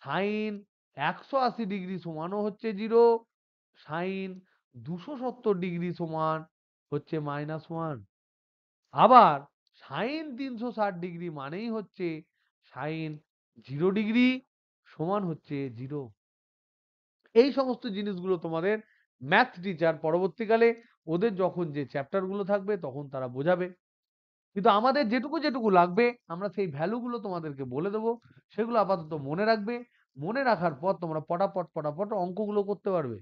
sin 180 ডিগ্রি সমানও হচ্ছে 0, sin 270 ডিগ্রি সমান হচ্ছে -1। আবার sin 360 ডিগ্রি মানেই হচ্ছে sin 0 ডিগ্রি সমান হচ্ছে 0। এই সমস্ত জিনিসগুলো তোমাদের ম্যাথ টিচার পরবর্তীকালে ওদের যখন যে চ্যাপ্টার গুলো থাকবে তখন তারা বোঝাবে। কিন্তু আমাদের যেটুকু যেটুকু লাগবে আমরা সেই ভ্যালু গুলো তোমাদেরকে বলে দেবো। সেগুলো আপাতত মনে রাখবে। মনে রাখার পর তোমরা পটাপট পটাপট অঙ্কগুলো করতে পারবে।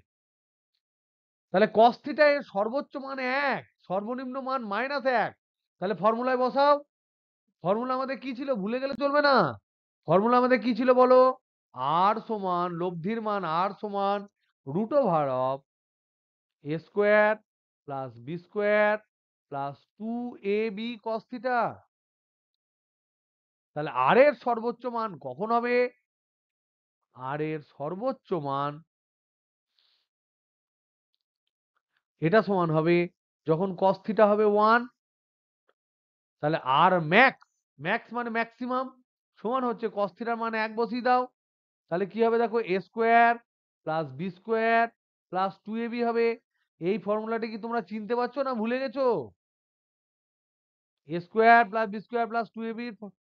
তাহলে cos থিটা এর সর্বোচ্চ মান 1, সর্বনিম্ন মান -1। তাহলে ফর্মুলায় বসাও। ফর্মুলা আমাদের কি ছিল? ভুলে গেলে চলবে না। ফর্মুলা আমাদের কি ছিল বলো? আর সমান লব্ধির মান আর সমান √অফ a square plus B square plus 2ab cos theta. তাহলে আর এর সর্বোচ্চ মান কখন হবে? আর এর সর্বোচ্চ মান এটা সমান হবে যখন cos থিটা হবে 1। তাহলে আর ম্যাক্স, ম্যাক্স মানে ম্যাক্সিমাম, সমান হচ্ছে cos থিটার মান 1 বসিয়ে দাও। তাহলে কি হবে দেখো, a square plus b square plus 2ab হবে। এই ফর্মুলাটা কি তোমরা চিনতে পারছো না ভুলে গেছো? a square plus b square plus 2ab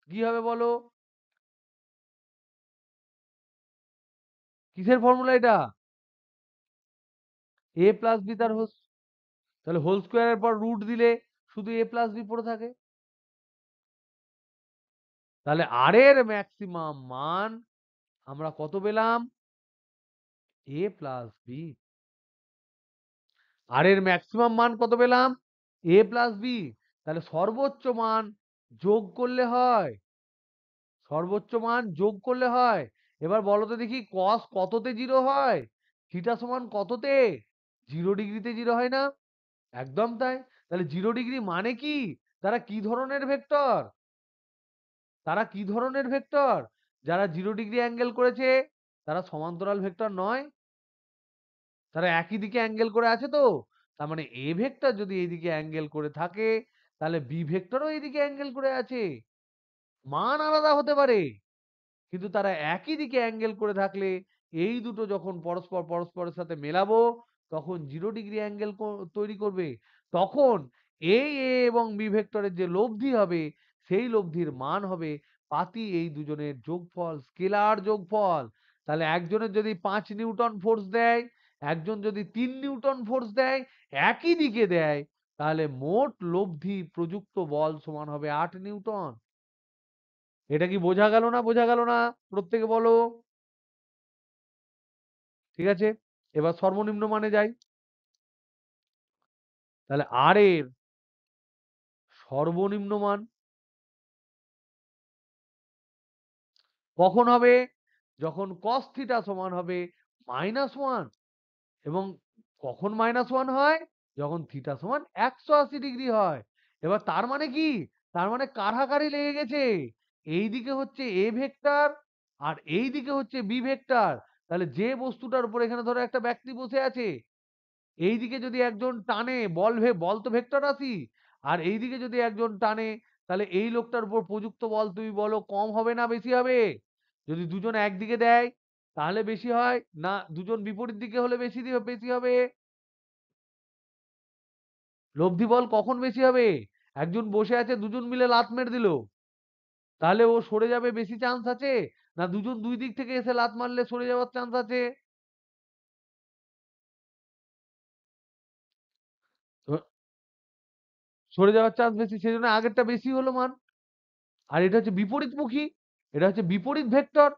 কি হবে বলো? কিসের ফর্মুলা এটা? a প্লাস b তার হোল, তাহলে হোল স্কয়ারের পর রুট দিলে শুধু a প্লাস b পড়ে থাকে। তাহলে আর এর ম্যাক্সিমাম মান আমরা কত পেলাম? a plus b। আর এর ম্যাক্সিমাম মান কত পেলাম? a plus b। তাহলে সর্বোচ্চ মান যোগ করলে হয়, সর্বোচ্চ মান যোগ করলে হয়। এবার বলো তো দেখি cos কততে জিরো হয়? থিটা সমান কততে? 0 ডিগ্রিতে জিরো হয় না? একদম তাই। তাহলে 0 ডিগ্রি মানে কি? তারা কি ধরনের ভেক্টর? তারা কি ধরনের ভেক্টর? যারা 0 ডিগ্রি অ্যাঙ্গেল করেছে তারা সমান্তরাল ভেক্টর নয়, তারা একই দিকে অ্যাঙ্গেল করে আছে তো। তার মানে এ ভেক্টর যদি এইদিকে অ্যাঙ্গেল করে থাকে, তাহলে বি ভেক্টরও এইদিকে অ্যাঙ্গেল করে আছে। মান আলাদা হতে পারে, কিন্তু তারা একই দিকে অ্যাঙ্গেল করে থাকলে এই দুটো যখন পরস্পর পরস্পরের সাথে মেলাবো, তখন 0 ডিগ্রি অ্যাঙ্গেল তৈরি করবে। তখন এই এ এবং বি ভেক্টরের যে লব্ধি হবে, সেই লব্ধির মান হবে পাতি এই দুজনের যোগফল, স্কেলার যোগফল। তাহলে একজনের যদি 5 নিউটন ফোর্স দেয়, একজন যদি 3 নিউটন ফোর্স দেয়, একই দিকে দেয়, তাহলে মোট লব্ধি প্রযুক্ত বল সমান হবে 8 নিউটন। এটা কি বোঝা গেল না? বোঝা গেল না? প্রত্যেকে বলো। ঠিক আছে, এবার সর্বনিম্ন মানে যাই। তাহলে আর এর সর্বনিম্ন মান কখন হবে? যখন cos থিটা সমান হবে -1। এবং কখন -1 হয়? যখন থিটা সমান 180 ডিগ্রি হয়। এবার তার মানে কি? তার মানে কাড়াকাড়ি লেগে গেছে। এইদিকে হচ্ছে এ ভেক্টর আর এইদিকে হচ্ছে বি ভেক্টর। তাহলে যে বস্তুটার উপর এখানে ধরো একটা ব্যক্তি বসে আছে, এইদিকে যদি একজন টানে, বল তো ভেক্টর রাশি, আর এইদিকে যদি একজন টানে, তাহলে এই লোকটার উপর প্রযুক্ত বল তুমি বলো কম হবে না বেশি হবে? যদি দুজন একদিকে দেয় তাহলে বেশি হয়, না দুজন বিপরীত দিকে হলে বেশি হবে? লব্ধি বল কখন বেশি হবে? একজন বসে আছে, দুজন মিলে লাত মেরে দিল, তাহলে ও সরে যাবে বেশি চান্স আছে, না দুজন দুই দিক থেকে এসে লাত মারলে সরে যাওয়ার চান্স আছে? তো সরে যাওয়ার চান্স বেশি, সেজন্য আগেরটা বেশি হলো মান। আর এটা হচ্ছে বিপরীতমুখী, এটা হচ্ছে বিপরীত ভেক্টর,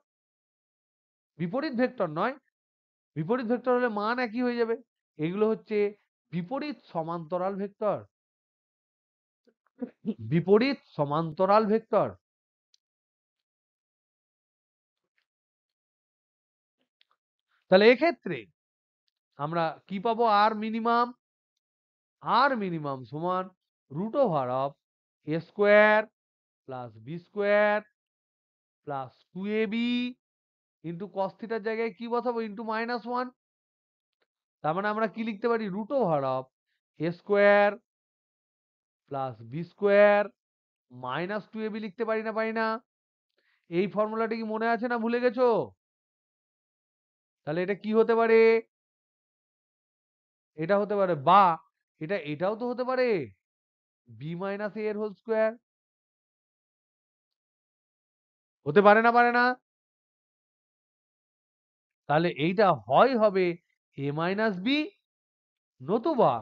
বিপরীত ভেক্টর নয়। বিপরীত ভেক্টর হলে মান একই হয়ে যাবে। এগুলো হচ্ছে বিপরীত সমান্তরাল ভেক্টর, বিপরীত সমান্তরাল ভেক্টর। তাহলে এক্ষেত্রে আমরা কি পাবো? আর মিনিমাম, আর মিনিমাম সমান root over of A square plus B square plus 2ab into cos থিটার জায়গায় কি বসাবো? ইন্টু -1। তার মানে আমরা কি লিখতে পারি? Root over of A square plus B square minus 2ab লিখতে পারি না? পারি না? এই ফর্মুলাটা কি মনে আছে না ভুলে গেছো? তাহলে এটা কি হতে পারে? এটা হতে পারে, বা এটাও তো হতে পারে বি মাইনাস এ এর হোল স্কোয়ার। হতে পারে না? পারে না? তাহলে এইটা হয় হবে এ মাইনাস বি, নতুবা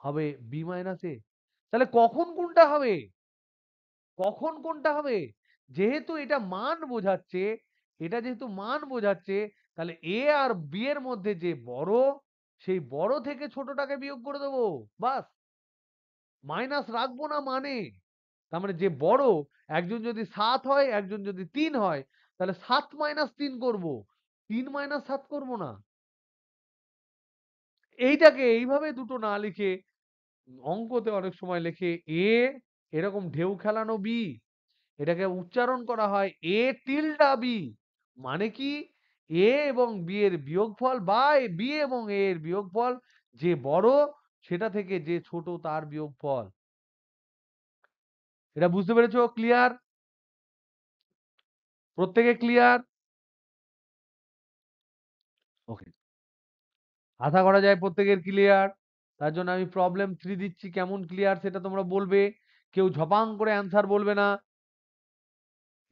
হবে বি মাইনাস এ। তাহলে কখন কোনটা হবে? কখন কোনটা হবে? যেহেতু এটা মান বোঝাচ্ছে, এটা যেহেতু মান বোঝাচ্ছে, তাহলে এ আর বি এর মধ্যে যে বড়, সেই বড় থেকে ছোটটাকে বিয়োগ করে দেবো, বাস। মাইনাস রাখবো না মানে। তার মানে যে বড়, একজন যদি 7 হয়, একজন যদি 3 হয়, তাহলে 7 মাইনাস 3 করব, 3 মাইনাস 7 করব না। এইটাকে এইভাবে দুটো না লিখে অঙ্কতে অনেক সময় লেখে এ এরকম ঢেউ খেলানো বি, এটাকে উচ্চারণ করা হয় এ টিল্ডা বি। মানে কি? এ এবং বি এর বিয়োগফল, বা বি এবং এ এর বিয়োগফল, যে বড় সেটা থেকে যে ছোট তার বিয়োগফল। এটা বুঝতে পেরেছো? ক্লিয়ার? প্রত্যেকে ক্লিয়ার? ওকে। আশা করা যায় প্রত্যেকের ক্লিয়ার। তার জন্য আমি প্রবলেম 3 দিচ্ছি, কেমন ক্লিয়ার সেটা তোমরা বলবে। কেউ ঝপাং করে অ্যান্সার বলবে না।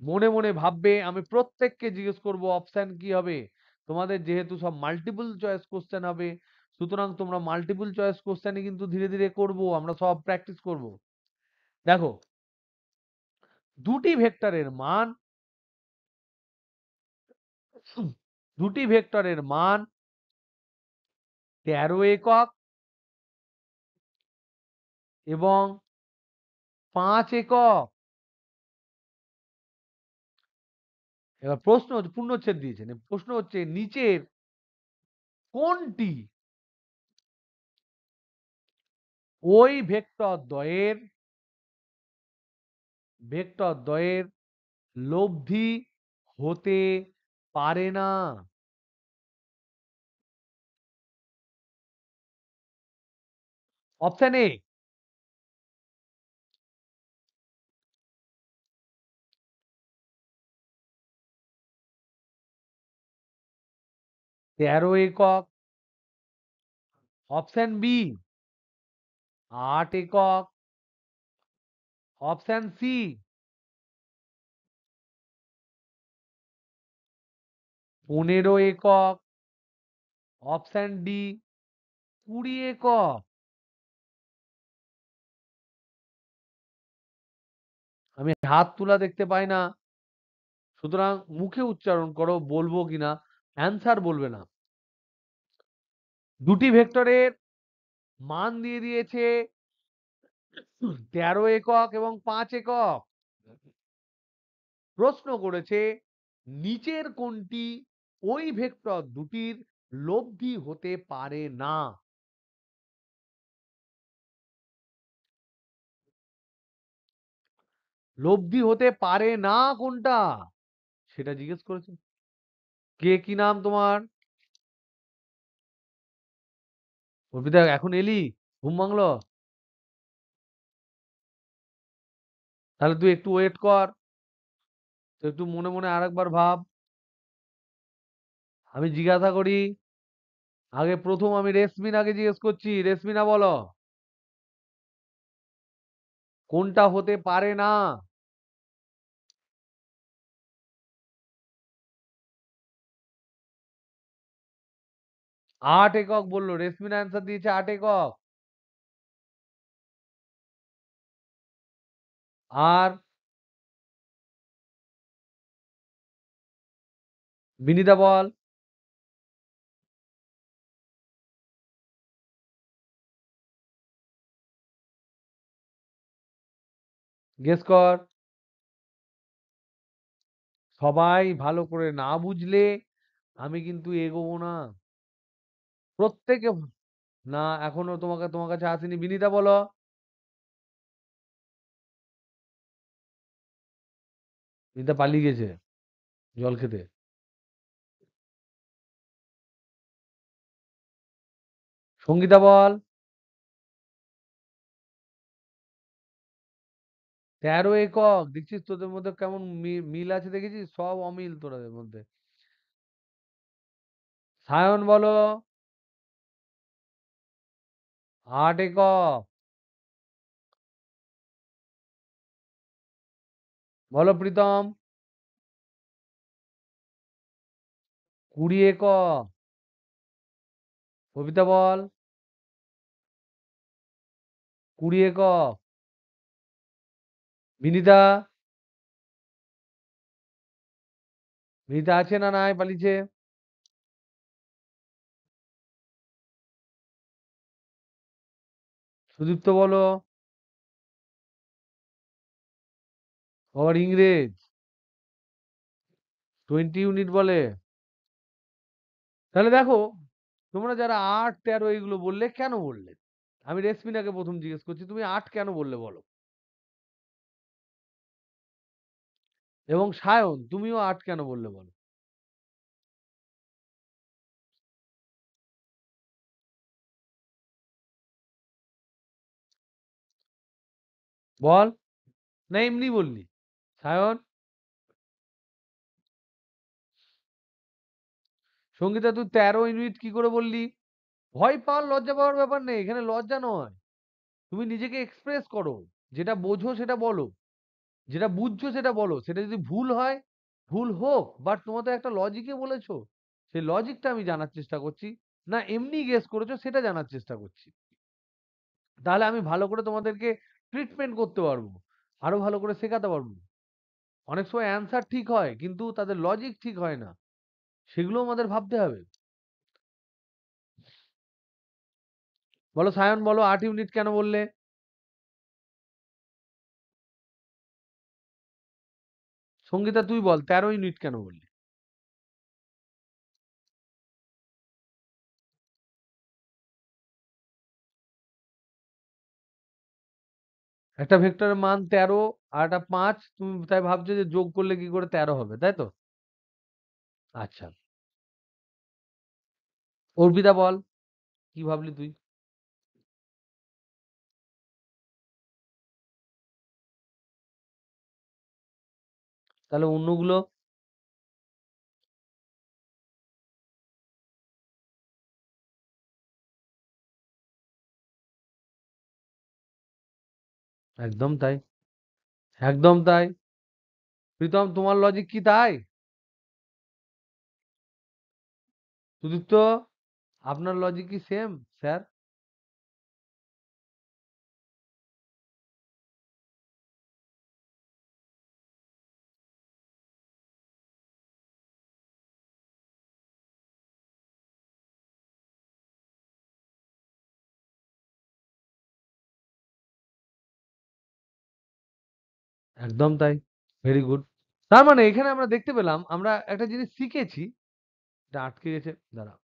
মনে, মনে ভাববে। আমি প্রত্যেককে জিজ্ঞেস করব অপশন কি হবে। তোমাদের যেহেতু সব মাল্টিপল চয়েস কোয়েশ্চেন হবে, সুতরাং তোমরা মাল্টিপল চয়েস কোয়েশ্চেনই কিন্তু ধীরে, ধীরে করব। আমরা সব প্র্যাকটিস করব। দেখো, দুটি ভেক্টরের মান, দুটি ভেক্টরের মান 13 একক এবং 5 একক। এবার প্রশ্ন হচ্ছে, পূর্ণচ্ছেদ দিয়েছেন। প্রশ্ন হচ্ছে নিচের কোনটি ওই ভেক্টর দ্বয়ের লব্ধি হতে পারে না? অপশন এ 13 একক, অপশন বি 8 একক, অপশন সি 15 একক, অপশন ডি 20 একক। আমি হাত তোলা দেখতে পাই না, সুতরাং মুখে উচ্চারণ করো, বলবো কিনা। অ্যান্সার বলবে না। দুটি ভেক্টরের মান দিয়ে দিয়েছে 13 একক এবং 5 একক। প্রশ্ন করেছে নিচের কোনটি ওই ভেক্টর দুটির লব্ধি হতে পারে না? লব্ধি হতে পারে না কোনটা সেটা জিজ্ঞেস করেছে। কে, কি নাম তোমার? অর্পিতা, এখন এলি? ঘুম ভাঙলো? তাহলে তুই একটু ওয়েট কর। তুই একটু মনে মনে আরেকবার ভাব। আমি জিজ্ঞাসা করি। আগে প্রথম আমি রেশমিনাকে জিজ্ঞেস করছি। রেশমিনা বলো, কোনটা হতে পারে না? 8 একক বললো। রেশমিনা অ্যান্সার দিয়েছে 8 একক। আর বিনিতা বল। গেস কর। সবাই ভালো করে না বুঝলে আমি কিন্তু এগোবো না। প্রত্যেকে না, এখনো তোমার কাছে আসেনি। বিনিতা বলো। বিনিতা পালিয়ে গেছে জল খেতে। সঙ্গীতা বল। 13 একক। দেখছিস তোদের মধ্যে কেমন মিল আছে, দেখেছিস? সব অমিল তোদের মধ্যে। সায়ন বলো। 8 একক। বলো প্রীতম। 20 একক। কবিতা বল। 20 একক। বিনিতা। বিনিতা আছে না নাই পালিয়েছে? সুদীপ্ত বলো। আবার ইংরেজ 20 ইউনিট বলে। তাহলে দেখো, তোমরা যারা 8, 13 এইগুলো বললে কেন বললে? আমি রেসমিনাকে প্রথম জিজ্ঞেস করছি, তুমি 8 কেন বললে বলো? এবং সায়ন, তুমিও 8 কেন বললে বলো? বল। না এমনি বললি? সায়ন। সঙ্গীতা তুই 13 ইউনিট কি করে বললি? ভয় পাওয়ার লজ্জা পাওয়ার ব্যাপার নেই, এখানে লজ্জা নয়। তুমি নিজেকে এক্সপ্রেস করো, যেটা বোঝো সেটা বলো, যেটা বুঝছো সেটা বলো। সেটা যদি ভুল হয় ভুল হোক, বাট তোমার তো একটা লজিকে বলেছো, সেই লজিকটা আমি জানার চেষ্টা করছি, না এমনি গেস করেছো সেটা জানার চেষ্টা করছি। তাহলে আমি ভালো করে তোমাদেরকে ট্রিটমেন্ট করতে পারবো, আরো ভালো করে শেখাতে পারবো। অনেক সময় অ্যান্সার ঠিক হয় কিন্তু তাদের লজিক ঠিক হয় না, সেগুলো আমাদের ভাবতে হবে। বলো সায়ন, বলো 8 ইউনিট কেন বললে? সঙ্গীতা তুই বল 13 ইউনিট কেন বললি? একটা ভেক্টরের মান 13 আর একটা 5, তুমি তাই ভাবছো যে যোগ করলে কি করে 13 হবে, তাই তো? আচ্ছা, অর্পিতা বল, কি ভাবলি তুই? তাহলে অন্যগুলো? একদম তাই, একদম তাই। প্রীতম তোমার লজিক কি তাই? সুদীপ্ত, আপনার লজিক কি সেম স্যার? একদম তাই, ভেরি গুড। তার মানে এখানে আমরা দেখতে পেলাম, আমরা একটা জিনিস শিখেছি, এটা আটকে গেছে, দাঁড়া।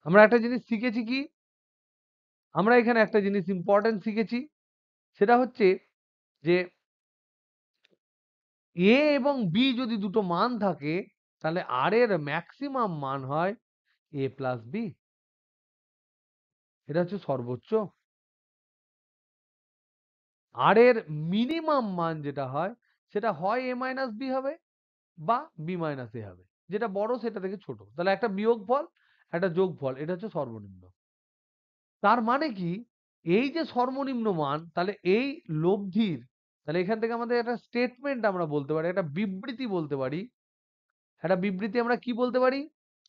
আমরা একটা জিনিস শিখেছি কি, আমরা এখানে একটা জিনিস ইম্পর্টেন্ট শিখেছি, সেটা হচ্ছে যে এ এবং বি যদি দুটো মান থাকে, তাহলে আর এর ম্যাক্সিমাম মান হয় এ প্লাস বি, এটা হচ্ছে সর্বোচ্চ। আর এর মিনিমাম মান যেটা হয়, সেটা হয় এ মাইনাস বি হবে বা বি মাইনাস এ হবে, যেটা বড় সেটা থেকে ছোট। তাহলে একটা বিয়োগফল, একটা যোগফল, এটা হচ্ছে সর্বনিম্ন। তার মানে কি, এই যে সর্বনিম্ন মান, তাহলে এই লব্ধির, তাহলে এখান থেকে আমাদের একটা স্টেটমেন্ট আমরা বলতে পারি, একটা বিবৃতি বলতে পারি। একটা বিবৃতি আমরা কি বলতে পারি,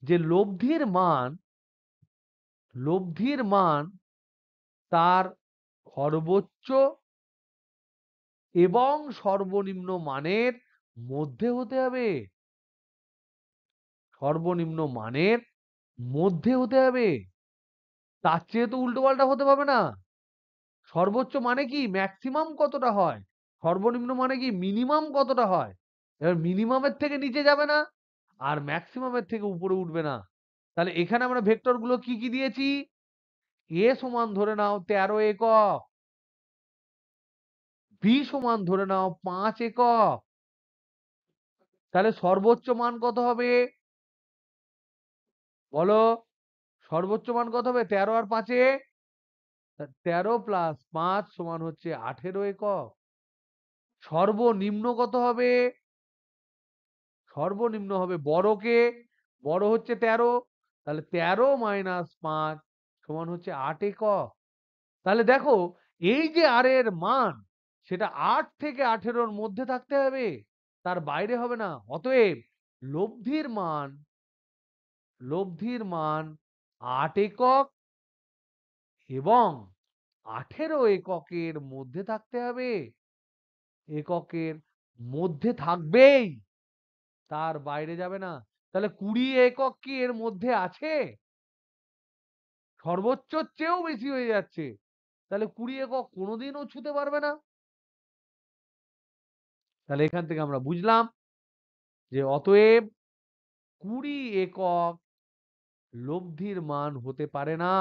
যে লব্ধির মান তার সর্বোচ্চ এবং সর্বনিম্ন মানের মধ্যে হতে হবে। সর্বনিম্ন মানের মধ্যে হতে হবে, তার চেয়ে তো উল্টো পাল্টা হতে পারবে না। সর্বোচ্চ মানে কি ম্যাক্সিমাম কতটা হয়, সর্বনিম্ন মানে কি মিনিমাম কতটা হয়। এবার মিনিমামের থেকে নিচে যাবে না, আর ম্যাক্সিমামের থেকে উপরে উঠবে না। তাহলে এখানে আমরা ভেক্টর গুলো কি কি দিয়েছি, এ সমান ধরে নাও 13 একক, বি সমান ধরে নাও 5 একক। তাহলে সর্বোচ্চ মান কত হবে বলো? সর্বোচ্চ মান কত হবে 13 আর 5-এ? 13 প্লাস 5 সমান হচ্ছে 18 একক। সর্বনিম্ন কত হবে? সর্বনিম্ন হবে বড়কে, বড় হচ্ছে 13, তাহলে 13 মাইনাস 5 সমান হচ্ছে 8 একক। তাহলে দেখো, এই যে আর এর মান, সেটা 8 থেকে 18-র মধ্যে থাকতে হবে, তার বাইরে হবে না। অতএব লব্ধির মান, লব্ধির মান 8 একক এবং 18 এককের মধ্যে থাকতে হবে। এককের মধ্যে থাকবেই, তার বাইরে যাবে না। তাহলে 20 একক কি এর মধ্যে আছে? সর্বোচ্চর চেয়েও বেশি হয়ে যাচ্ছে, তাহলে 20 একক কোনোদিনও ছুতে পারবে না। তাহলে এখান থেকে আমরা বুঝলাম যে অতএব 20 একক লব্ধির মান হতে পারে না,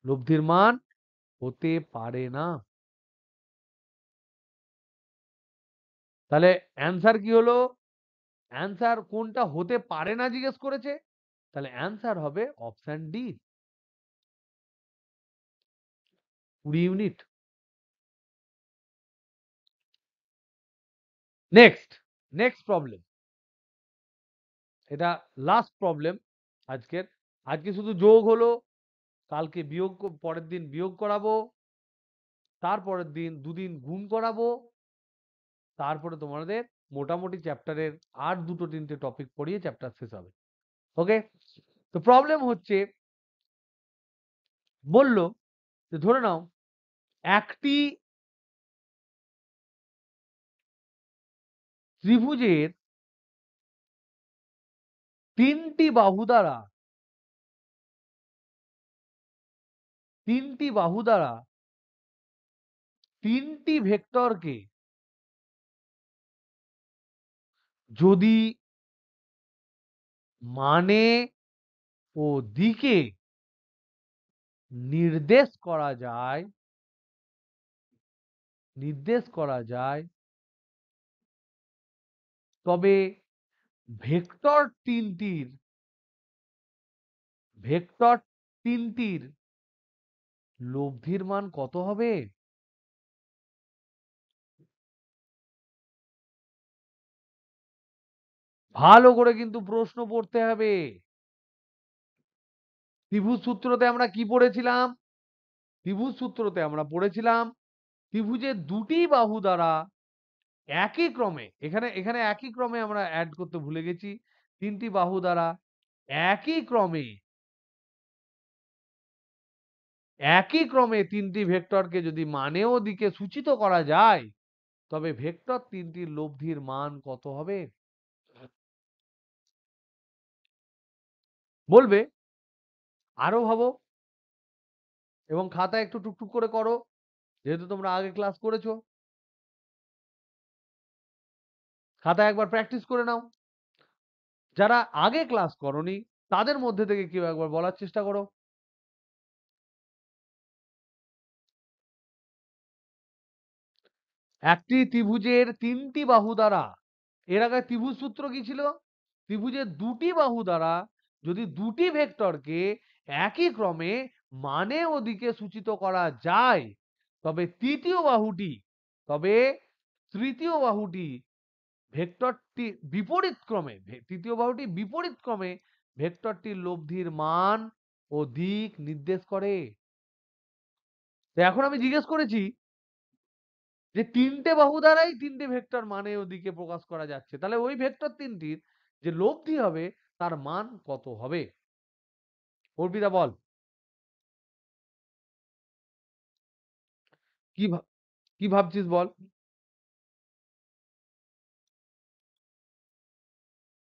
লব্ধির মান হতে পারে না। তাহলে অ্যান্সার কি হলো? অ্যান্সার কোনটা হতে পারে না জিজ্ঞেস করেছে, তাহলে অ্যান্সার হবে option D, 20 unit. Next, next problem, এটা লাস্ট প্রবলেম আজকের। আজকে শুধু যোগ হলো, কালকে বিয়োগ, পরের দিন বিয়োগ করাবো, তারপরের দিন দুদিন গুণ করাবো, তারপরে তোমাদের মোটামুটি চ্যাপ্টারের আর দুটো তিনটে টপিক পড়িয়ে চ্যাপ্টার শেষ হবে। ওকে, তো প্রবলেম হচ্ছে, বলল যে ধরে নাও একটি ত্রিভুজের তিনটি বাহু দ্বারা তিনটি ভেক্টরকে যদি মানে ও দিকে নির্দেশ করা যায় তবে ভেক্টর তিনটির লব্ধির মান কত হবে? ভালো করে কিন্তু প্রশ্ন পড়তে হবে। ত্রিভুজ সূত্রতে আমরা কি পড়েছিলাম? ত্রিভুজের দুটি বাহু দ্বারা একই ক্রমে, এখানে এখানে একই ক্রমে আমরা অ্যাড করতে ভুলে গেছি, তিনটি বাহু দ্বারা একই ক্রমে তিনটি ভেক্টরকে যদি মানে ও দিকে সূচিত করা যায় তবে ভেক্টর তিনটির লব্ধির মান কত হবে? বলবে, আরো ভাবো এবং খাতা একটু টুকটুক করে করো, যেহেতু তোমরা আগে ক্লাস করেছো। খাতা একবার প্র্যাকটিস করে নাও। যারা আগে ক্লাস করনি তাদের মধ্যে থেকে কেউ একবার বলার চেষ্টা করো। একটি ত্রিভুজের তিনটি বাহু দ্বারা, এর আগে ত্রিভুজ সূত্র কি ছিল? ত্রিভুজের দুটি বাহু দ্বারা যদি দুটি ভেক্টরকে একই ক্রমে মানে ও দিকে সূচিত করা যায় তবে তৃতীয় বাহুটি ভেক্টরটি বিপরীত ক্রমে ভেক্টরটির লব্ধির মান ও দিক নির্দেশ করে। তো এখন আমি জিজ্ঞেস করেছি যে তিনটে বাহু দ্বারাই তিনটে ভেক্টর মানে ওদিকে প্রকাশ করা যাচ্ছে, তাহলে ওই ভেক্টর তিনটির যে লব্ধি হবে তার মান কত হবে? অর্পিতা বল, কি কি ভাবছিস বল।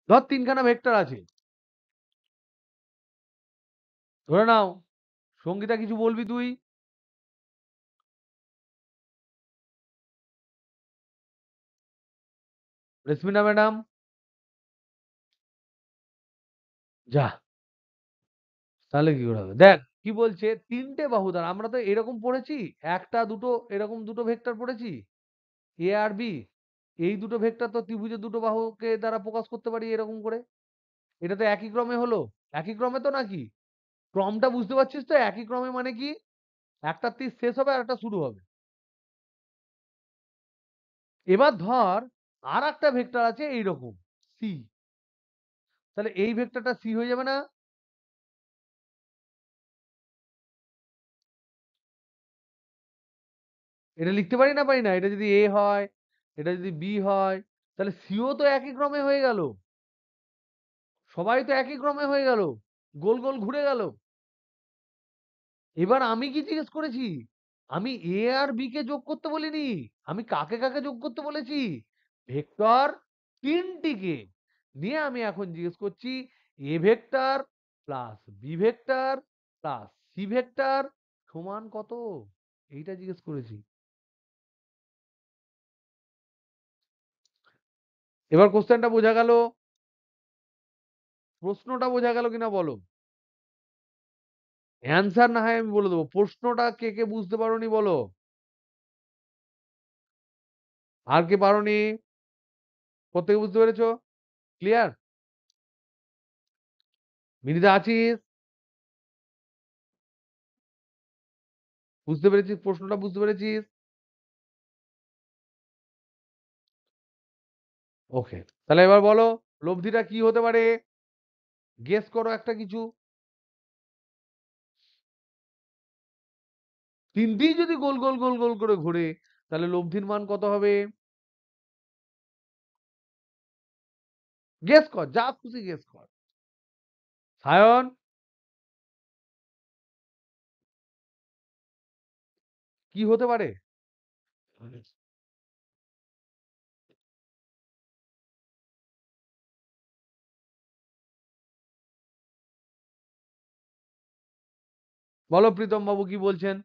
ধর তিনখানা ভেক্টর আছে, ধরে নাও সঙ্গীতা কিছু বলবি তুই? রেসমিনা ম্যাডাম, যা, তাহলে কি করে হবে? দেখ কি বলছে, তিনটে বাহু দ্বারা, আমরা তো এরকম পড়েছি, একটা দুটো এরকম দুটো ভেক্টর পড়েছি, এ আর বি। এই দুটো ভেক্টর তো ত্রিভুজের দুটো বাহুকে দ্বারা প্রকাশ করতে পারি এরকম করে। এটা তো একই ক্রমে হলো, একই ক্রমে তো নাকি? ক্রমটা বুঝতে পারছিস তো? একই ক্রমে মানে কি, একটা তীর শেষ হবে আর একটা শুরু হবে। এবার ধর আর একটা ভেক্টর আছে এইরকম, সি, তাহলে এই ভেক্টরটা সি হয়ে যাবে না? এটা লিখতে পারি না পারি না? এটা যদি এ হয়, এটা যদি বি হয়, তাহলে সিও তো একই ক্রমে হয়ে গেল, সবাই তো একই ক্রমে হয়ে গেল, গোল গোল ঘুরে গেল। এবার আমি কি জিজ্ঞেস করেছি? আমি এ আর বি কে যোগ করতে বলিনি, আমি কাকে কাকে যোগ করতে বলেছি? ভেক্টর তিনটিকে নিয়ে আমি এখন জিজ্ঞেস করছি A vector plus B vector plus C vector সমান কত, এইটা জিজ্ঞেস করেছি। এবার কোশ্চেনটা বোঝা গেল? প্রশ্নটা বোঝা গেল কিনা বলো? অ্যান্সার না হয় আমি বলে দেবো, প্রশ্নটা কে কে বুঝতে পারোনি বলো? আর কে পারোনি? প্রত্যেকে বুঝতে পেরেছো? ক্লিয়ার? মিনিদা আছিস? বুঝতে পেরেছিস? প্রশ্নটা বুঝতে পেরেছিস? ওকে, তাহলে এবার বলো লব্ধিটা কি হতে পারে? গেস করো একটা কিছু। তিনটেই যদি গোল গোল গোল গোল করে ঘুরে, তাহলে লব্ধির মান কত হবে? গেস কর, যা খুশি গেস কর। সায়ন, কি হতে পারে? বলো প্রীতম বাবু কি বলছেন?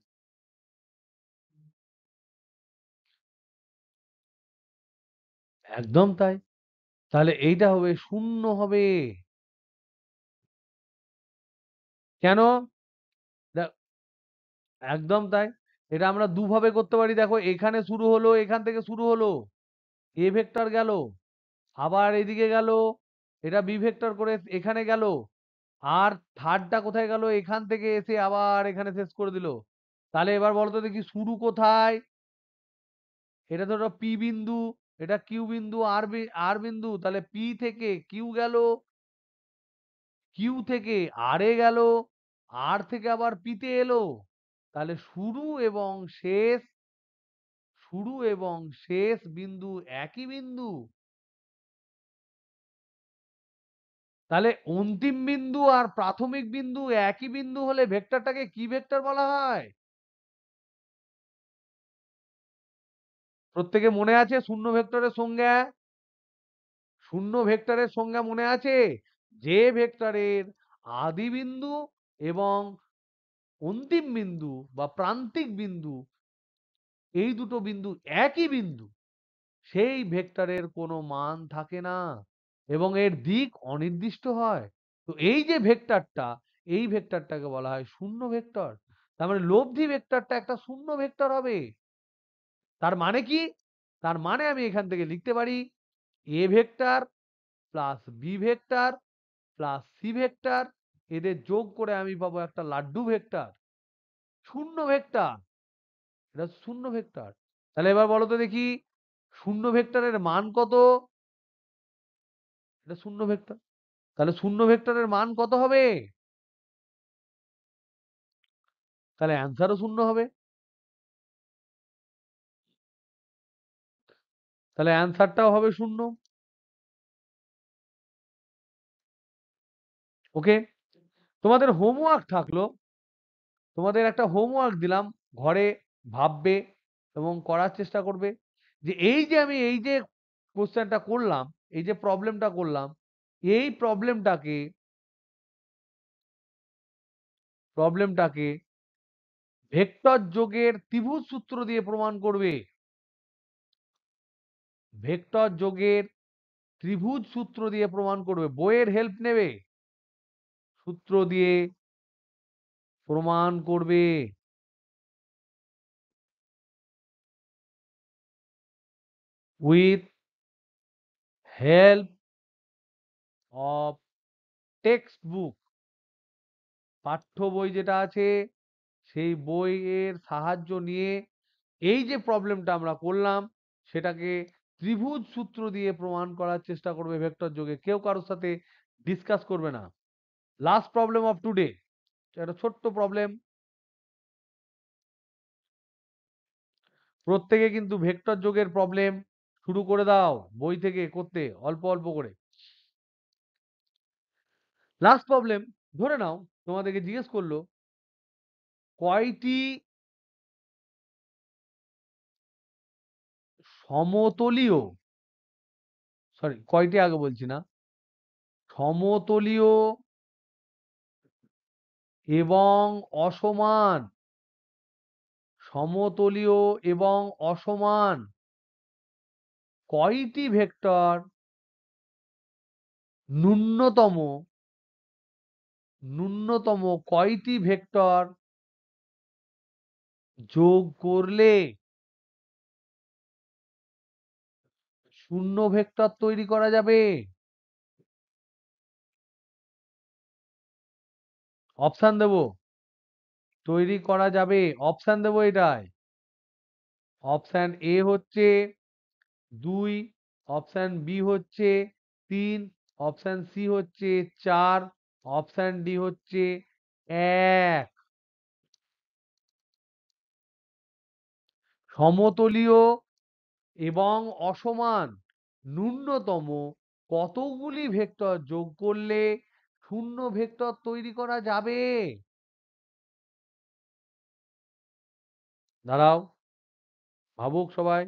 একদম তাই। তাহলে এইটা হবে শূন্য হবে। কেন? দে- একদম তাই। এটা আমরা দুভাবে করতে পারি, দেখো এখানে শুরু হলো, এখান থেকে শুরু হলো, এ ভেক্টর গেল, আবার এদিকে গেল, এটা বি ভেক্টর করে এখানে গেল, আর থার্ডটা কোথায় গেল? এখান থেকে এসে আবার এখানে শেষ করে দিল। তাহলে এবার বলো তো দেখি শুরু কোথায়? এটা ধরো পি বিন্দু, এটা কিউ বিন্দু, আর বিন্দু, তাহলে পি থেকে কিউ গেল, কিউ থেকে আর এ গেল, আর থেকে আবার পিতে এলো। তাহলে শেষ শুরু এবং শেষ বিন্দু একই বিন্দু। তাহলে অন্তিম বিন্দু আর প্রাথমিক বিন্দু একই বিন্দু হলে ভেক্টরটাকে কি ভেক্টর বলা হয়? প্রত্যেকে মনে আছে শূন্য ভেক্টরের সংজ্ঞা? শূন্য ভেক্টরের সংজ্ঞা মনে আছে? যে ভেক্টরের আদি বিন্দু এবং অন্তিম বিন্দু বা প্রান্তিক বিন্দু, এই দুটো বিন্দু একই বিন্দু, সেই ভেক্টরের কোনো মান থাকে না এবং এর দিক অনির্দিষ্ট হয়। তো এই যে ভেক্টরটা, এই ভেক্টরটাকে বলা হয় শূন্য ভেক্টর। তার মানে লব্ধি ভেক্টরটা একটা শূন্য ভেক্টর হবে। তার মানে কি? তার মানে আমি এখান থেকে লিখতে পারি A vector plus B vector plus C vector, এদের যোগ করে আমি পাবো একটা লাড্ডু ভেক্টর, শূন্য ভেক্টর। এটা শূন্য ভেক্টর। তাহলে এবার বলো তো দেখি শূন্য ভেক্টরের মান কত? এটা শূন্য ভেক্টর। তাহলে শূন্য ভেক্টরের মান কত হবে? তাহলে অ্যান্সারও শূন্য হবে। তাহলে অ্যান্সারটাও হবে শূন্য। ওকে, তোমাদের হোমওয়ার্ক থাকলো, তোমাদের একটা হোমওয়ার্ক দিলাম, ঘরে ভাববে এবং করার চেষ্টা করবে যে এই যে আমি এই যে কোশ্চেনটা করলাম, এই যে প্রবলেমটা করলাম, এই প্রবলেমটাকে ভেক্টর যোগের ত্রিভুজ সূত্র দিয়ে প্রমাণ করবে। ভেক্টর যোগের ত্রিভুজ সূত্র দিয়ে প্রমাণ করবে, বইয়ের হেল্প নেবে, সূত্র দিয়ে প্রমাণ করবে। With help of text book, পাঠ্য বই যেটা আছে সেই বইয়ের সাহায্য নিয়ে এই যে প্রবলেমটা আমরা করলাম সেটাকে ত্রিভুজ সূত্র দিয়ে প্রমাণ করার চেষ্টা করবে ভেক্টর যোগে। কেউ কারোর সাথে ডিসকাস করবে না। লাস্ট প্রবলেম অফ টুডে, একটা ছোট্ট প্রবলেম। প্রত্যেকে কিন্তু ভেক্টর যোগের প্রবলেম শুরু করে দাও বই থেকে করতে, অল্প অল্প করে। লাস্ট প্রবলেম, ধরে নাও তোমাদেরকে জিজ্ঞেস করলো কয়টি সমতলীয়, সরি কয়টি আগে বলছি না, সমতলীয় এবং অসমান, সমতলীয় এবং অসমান কয়টি ভেক্টর ন্যূনতম ন্যূনতম কয়টি ভেক্টর যোগ করলে শূন্য ভেক্টর তৈরি করা যাবে? অপশন দেব, তৈরি করা যাবে, অপশন দেব এটাই। অপশন এ হচ্ছে 2, অপশন বি হচ্ছে 3, অপশন সি হচ্ছে 4, অপশন ডি হচ্ছে 1। সমতলীয় এবং অসমান ন্যূনতম কতগুলি ভেক্টর যোগ করলে শূন্য ভেক্টর তৈরি করা যাবে? দাঁড়াও, ভাবুক সবাই।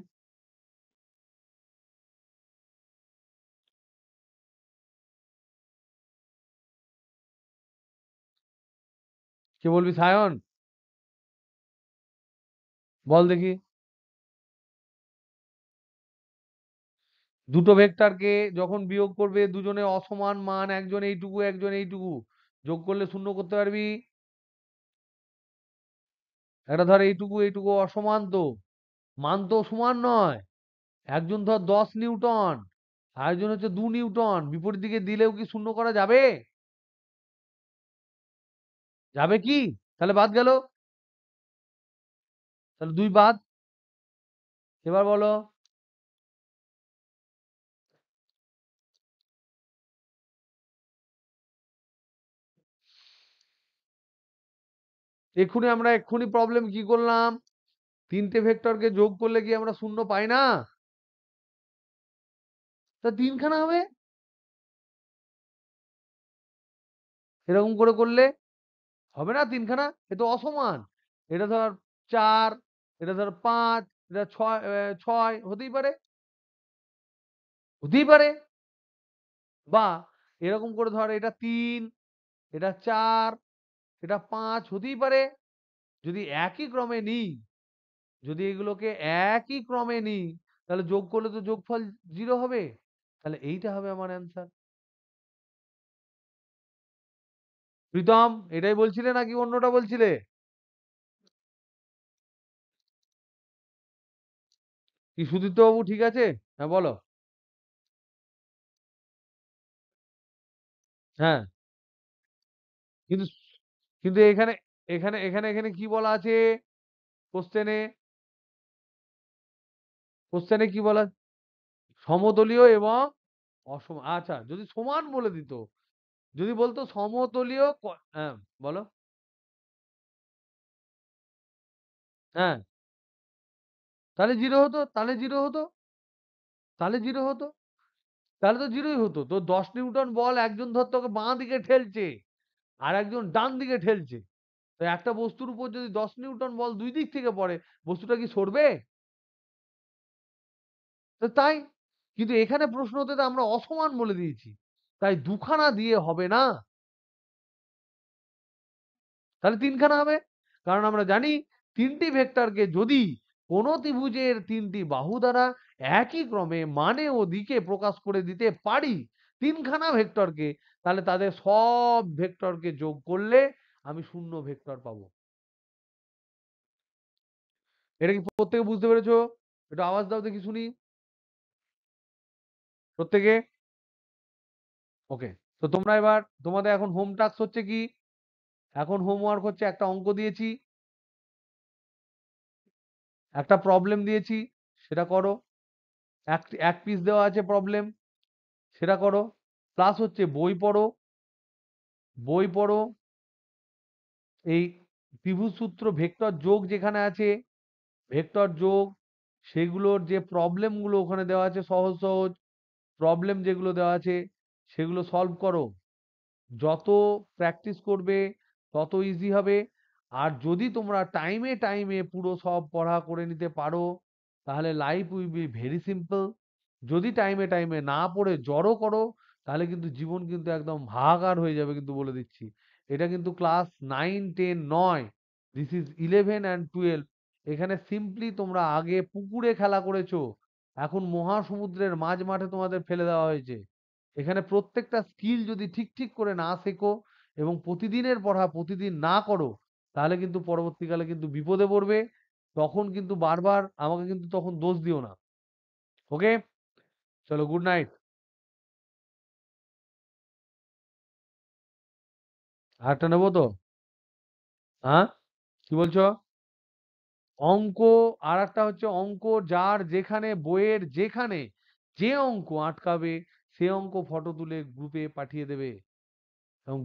কে বলবি? সায়ন, বল দেখি। দুটো ভেক্টরকে যখন বিয়োগ করবে, দুজনে অসমান মান, একজন এইটুকু একজন এইটুকু, যোগ করলে শূন্য করতে পারবি? একটা ধর এইটুকু এইটুকু অসমান, তো মান তো সমান নয়। একজন ধর 10 নিউটন, আরেকজন হচ্ছে 2 নিউটন, বিপরীত দিকে দিলেও কি শূন্য করা যাবে? যাবে কি? তাহলে বাদ গেল, তাহলে 2 বাদ। এবার বলো। এক্ষুনি প্রবলেম কি করলাম? তিনটে ভেক্টরকে যোগ করলে কি আমরা শূন্য পাই না? তা তিনখানা হবে। এরকম করে করলে হবে না তিনখানা, এ তো অসমান। এটা ধর 4, এটা ধর 5, এটা 6, 6 হতেই পারে, হতেই পারে। বা এরকম করে ধর এটা 3, এটা 4, এটা 5 হতেই পারে। যদি একই ক্রমে নিই, যদি এগুলোকে একই ক্রমে নিই, তাহলে যোগ করলে তো যোগফল 0 হবে। তাহলে এইটা হবে আমার অ্যান্সার। প্রীতম, এটাই বলছিলে নাকি অন্যটা বলছিলে? কি সুদীপ্ত বাবু ঠিক আছে? হ্যাঁ বলো। হ্যাঁ, কিন্তু কিন্তু এখানে এখানে এখানে এখানে কি বলা আছে? কোশ্চেনে, কোশ্চেনে কি বলা? সমতলীয় এবং অসমান। আচ্ছা, যদি সমান বলে দিত, যদি বলতো সমতলীয় হ্যাঁ বলো। হ্যাঁ, তাহলে জিরো হতো, তাহলে জিরো হতো, তাহলে জিরো হতো, তাহলে তো জিরোই হতো। তো 10 নিউটন বল একজন ধর তোকে বাঁ দিকে ঠেলছে, আর একজন ডান দিকে ঠেলছে। তো একটা বস্তুর উপর যদি 10 নিউটন বল দুই দিক থেকে পড়ে, বস্তুটা কি সরবে? তো তাই, কিন্তু এখানে প্রশ্নতে তো আমরা অসমান বলে দিয়েছি, তাই দুখানা দিয়ে হবে না, তাহলে তিনখানা হবে। কারণ আমরা জানি তিনটি ভেক্টরকে যদি কোন ত্রিভুজের তিনটি বাহু দ্বারা একই ক্রমে মানে ও দিকে প্রকাশ করে দিতে পারি, তিনখানা ভেক্টরকে, তাহলে তাদের সব ভেক্টরকে যোগ করলে আমি শূন্য ভেক্টর পাবো। এটা কি প্রত্যেকে বুঝতে পেরেছো? একটু আওয়াজ দাও দেখি শুনি, প্রত্যেকে। ওকে। তো তোমরা এবার, তোমাদের এখন হোম টাস্ক হচ্ছে কি? এখন হোমওয়ার্ক হচ্ছে, একটা অঙ্ক দিয়েছি, একটা প্রবলেম দিয়েছি, সেটা করো। এক এক পিস দেওয়া আছে প্রবলেম, সেটা করো। প্লাস হচ্ছে বই পড়ো, বই পড়ো। এই ত্রিভুজ সূত্র ভেক্টর যোগ যেখানে আছে, ভেক্টর যোগ, সেগুলোর যে প্রবলেম গুলো ওখানে দেওয়া আছে, সহজ সহজ প্রবলেম যেগুলো দেওয়া আছে, সেগুলো সলভ করো। যত প্র্যাকটিস করবে তত ইজি হবে। আর যদি তোমরা টাইমে টাইমে পুরো সব পড়া করে নিতে পারো, তাহলে life will be very simple. যদি টাইমে টাইমে না পড়ে জড়ো করো, তাহলে কিন্তু জীবন কিন্তু একদম হাহাকার হয়ে যাবে, কিন্তু বলে দিচ্ছি। এটা কিন্তু ক্লাস 9, 10 নয়, দিস ইজ 11 and 12। এখানে সিম্পলি তোমরা আগে পুকুরে খেলা করেছো, এখন মহাসমুদ্রের মাঝ মাঠে তোমাদের ফেলে দেওয়া হয়েছে। এখানে প্রত্যেকটা স্কিল যদি ঠিক ঠিক করে না শেখো এবং প্রতিদিনের পড়া প্রতিদিন না করো, তাহলে কিন্তু পরবর্তীকালে কিন্তু বিপদে পড়বে। তখন কিন্তু বারবার আমাকে কিন্তু তখন দোষ দিও না। ওকে, চলো, গুড নাইট। আরেকটা নেবো তো? হ্যাঁ, কি বলছো? অঙ্ক, আর একটা হচ্ছে অঙ্ক, যার যেখানে বইয়ের যেখানে যে অঙ্ক আটকাবে সে অঙ্ক ফটো তুলে গ্রুপে পাঠিয়ে দেবে এবং